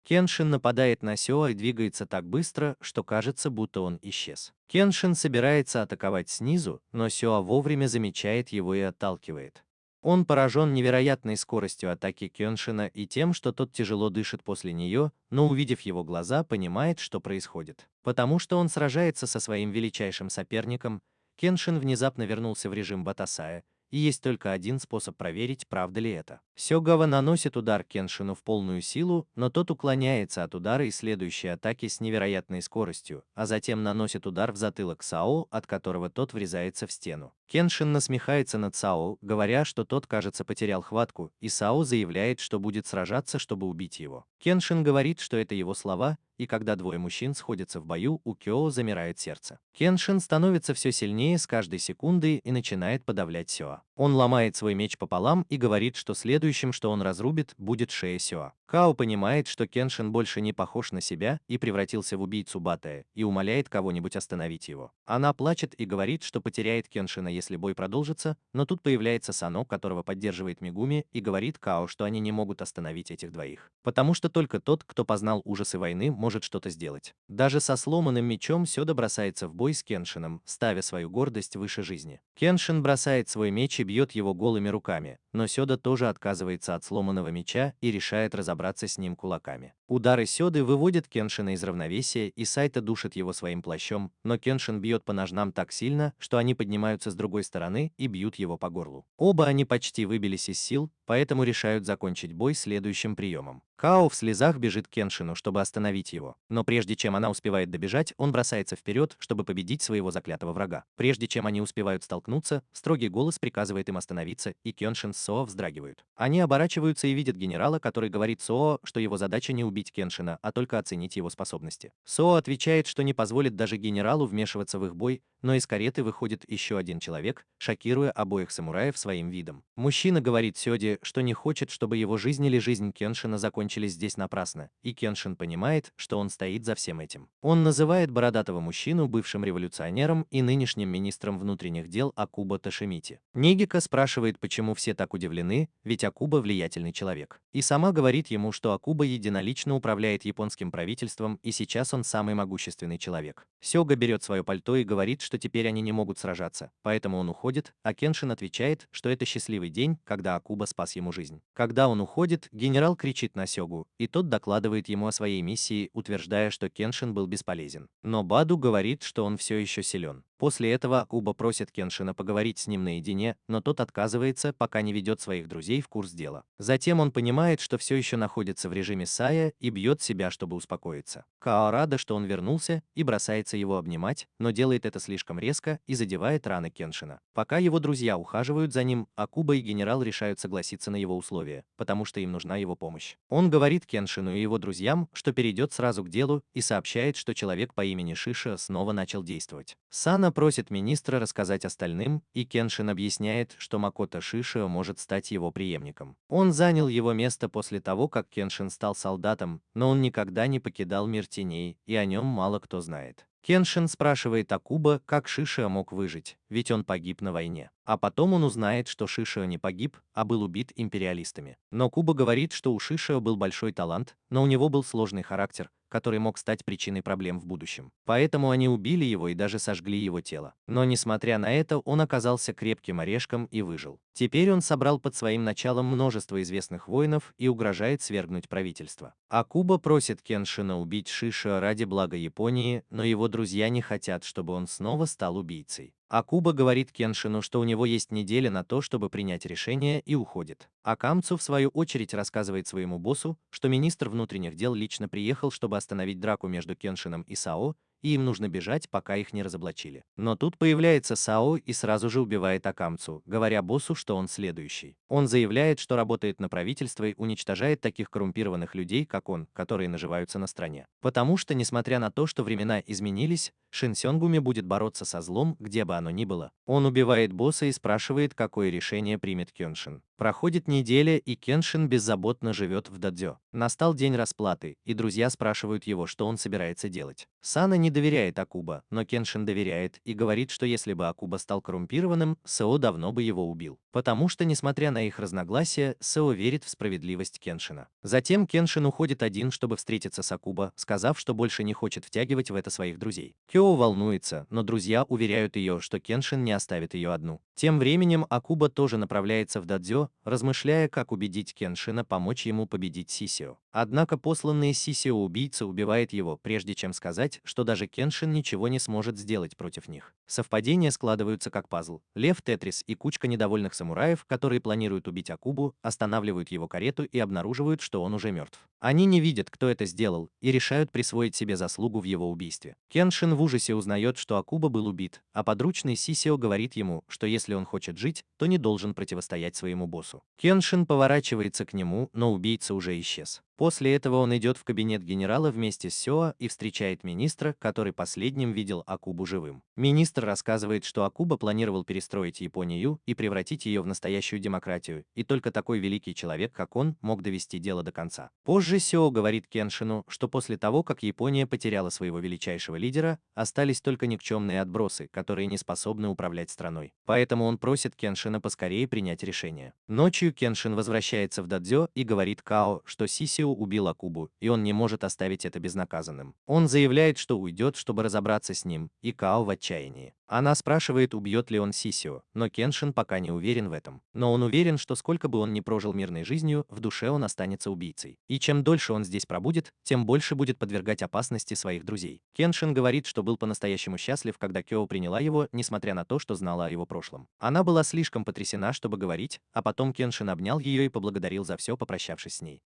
A: Кеншин нападает на Сёа и двигается так быстро, что кажется, будто он исчез. Кеншин собирается атаковать снизу, но Сёа вовремя замечает его и отталкивает. Он поражен невероятной скоростью атаки Кеншина и тем, что тот тяжело дышит после нее, но увидев его глаза, понимает, что происходит. Потому что он сражается со своим величайшим соперником, Кеншин внезапно вернулся в режим Батасая, и есть только один способ проверить, правда ли это. Сёгава наносит удар Кеншину в полную силу, но тот уклоняется от удара и следующей атаки с невероятной скоростью, а затем наносит удар в затылок Сао, от которого тот врезается в стену. Кеншин насмехается над Сао, говоря, что тот, кажется, потерял хватку, и Сао заявляет, что будет сражаться, чтобы убить его. Кеншин говорит, что это его слова, и когда двое мужчин сходятся в бою, у Кёо замирает сердце. Кеншин становится все сильнее с каждой секундой и начинает подавлять Сёа. Он ломает свой меч пополам и говорит, что следующим, что он разрубит, будет шея Сёа. Као понимает, что Кеншин больше не похож на себя и превратился в убийцу Батая, и умоляет кого-нибудь остановить его. Она плачет и говорит, что потеряет Кеншина, если бой продолжится, но тут появляется Сано, которого поддерживает Мегуми, и говорит Као, что они не могут остановить этих двоих. Потому что только тот, кто познал ужасы войны, может что-то сделать. Даже со сломанным мечом Сёда бросается в бой с Кеншином, ставя свою гордость выше жизни. Кеншин бросает свой меч и бьет его голыми руками, но Сёда тоже отказывается от сломанного меча и решает разобраться с ним кулаками. Удары Сёды выводят Кеншина из равновесия, и Сайта душит его своим плащом, но Кеншин бьет по ножнам так сильно, что они поднимаются с другой стороны и бьют его по горлу. Оба они почти выбились из сил, поэтому решают закончить бой следующим приемом. Као в слезах бежит к Кеншину, чтобы остановить его, но прежде чем она успевает добежать, он бросается вперед, чтобы победить своего заклятого врага. Прежде чем они успевают столкнуться, строгий голос приказывает им остановиться, и Кеншин с Соо вздрагивают. Они оборачиваются и видят генерала, который говорит Соо, что его задача не убить Кеншина, а только оценить его способности. Соо отвечает, что не позволит даже генералу вмешиваться в их бой, но из кареты выходит еще один человек, шокируя обоих самураев своим видом. Мужчина говорит Сёде, что не хочет, чтобы его жизнь или жизнь Кеншина закончились здесь напрасно, и Кеншин понимает, что он стоит за всем этим. Он называет бородатого мужчину бывшим революционером и нынешним министром внутренних дел Акуба Тошимити. Нигика спрашивает, почему все так удивлены, ведь Акуба влиятельный человек. И сама говорит ему, что Акуба единолично управляет японским правительством, и сейчас он самый могущественный человек. Сёга берет свое пальто и говорит, что теперь они не могут сражаться, поэтому он уходит, а Кеншин отвечает, что это счастливый день, когда Акуба спас ему жизнь. Когда он уходит, генерал кричит на Сёгу, и тот докладывает ему о своей миссии, утверждая, что Кеншин был бесполезен. Но Баду говорит, что он все еще силен. После этого Акуба просит Кеншина поговорить с ним наедине, но тот отказывается, пока не ведет своих друзей в курс дела. Затем он понимает, что все еще находится в режиме Сая и бьет себя, чтобы успокоиться. Као рада, что он вернулся, и бросается его обнимать, но делает это слишком резко и задевает раны Кеншина. Пока его друзья ухаживают за ним, Акуба и генерал решают согласиться на его условия, потому что им нужна его помощь. Он говорит Кеншину и его друзьям, что перейдет сразу к делу, и сообщает, что человек по имени Шиша снова начал действовать. Сана просит министра рассказать остальным, и Кеншин объясняет, что Макото Шишио может стать его преемником. Он занял его место после того, как Кеншин стал солдатом, но он никогда не покидал мир теней, и о нем мало кто знает. Кеншин спрашивает Акуба, как Шишио мог выжить, ведь он погиб на войне. А потом он узнает, что Шишио не погиб, а был убит империалистами. Но Куба говорит, что у Шишио был большой талант, но у него был сложный характер, который мог стать причиной проблем в будущем. Поэтому они убили его и даже сожгли его тело. Но несмотря на это, он оказался крепким орешком и выжил. Теперь он собрал под своим началом множество известных воинов и угрожает свергнуть правительство. Акуба просит Кеншина убить Шишио ради блага Японии, но его друзья не хотят, чтобы он снова стал убийцей. Акуба говорит Кеншину, что у него есть неделя на то, чтобы принять решение, и уходит. А Камцу, в свою очередь, рассказывает своему боссу, что министр внутренних дел лично приехал, чтобы остановить драку между Кеншином и Сао, и им нужно бежать, пока их не разоблачили. Но тут появляется Сао и сразу же убивает Акамцу, говоря боссу, что он следующий. Он заявляет, что работает на правительство и уничтожает таких коррумпированных людей, как он, которые наживаются на стране. Потому что, несмотря на то, что времена изменились, Шинсёнгуми будет бороться со злом, где бы оно ни было. Он убивает босса и спрашивает, какое решение примет Кеншин. Проходит неделя, и Кеншин беззаботно живет в дадзё. Настал день расплаты, и друзья спрашивают его, что он собирается делать. Сана не доверяет Акуба, но Кеншин доверяет и говорит, что если бы Акуба стал коррумпированным, Сао давно бы его убил. Потому что, несмотря на их разногласия, Сао верит в справедливость Кеншина. Затем Кеншин уходит один, чтобы встретиться с Акуба, сказав, что больше не хочет втягивать в это своих друзей. Кёо волнуется, но друзья уверяют ее, что Кеншин не оставит ее одну. Тем временем Акуба тоже направляется в дадзё, размышляя, как убедить Кеншина помочь ему победить Сисио. Однако посланный Сисио убийца убивает его, прежде чем сказать, что даже Кеншин ничего не сможет сделать против них. Совпадения складываются как пазл. Лев Тетрис и кучка недовольных самураев, которые планируют убить Акубу, останавливают его карету и обнаруживают, что он уже мертв. Они не видят, кто это сделал, и решают присвоить себе заслугу в его убийстве. Кеншин в ужасе узнает, что Акуба был убит, а подручный Сисио говорит ему, что если он хочет жить, то не должен противостоять своему боссу. Кеншин поворачивается к нему, но убийца уже исчез. После этого он идет в кабинет генерала вместе с Сёа и встречает министра, который последним видел Акубу живым. Министр рассказывает, что Акуба планировал перестроить Японию и превратить ее в настоящую демократию, и только такой великий человек, как он, мог довести дело до конца. Позже Сёо говорит Кеншину, что после того, как Япония потеряла своего величайшего лидера, остались только никчемные отбросы, которые не способны управлять страной. Поэтому он просит Кеншина поскорее принять решение. Ночью Кеншин возвращается в дадзё и говорит Као, что Сисио убил Акубу, и он не может оставить это безнаказанным. Он заявляет, что уйдет, чтобы разобраться с ним, и Као в отчаянии. Она спрашивает, убьет ли он Сисио, но Кеншин пока не уверен в этом. Но он уверен, что сколько бы он ни прожил мирной жизнью, в душе он останется убийцей. И чем дольше он здесь пробудет, тем больше будет подвергать опасности своих друзей. Кеншин говорит, что был по-настоящему счастлив, когда Кёо приняла его, несмотря на то, что знала о его прошлом. Она была слишком потрясена, чтобы говорить, а потом Кеншин обнял ее и поблагодарил за все, попрощавшись с ней.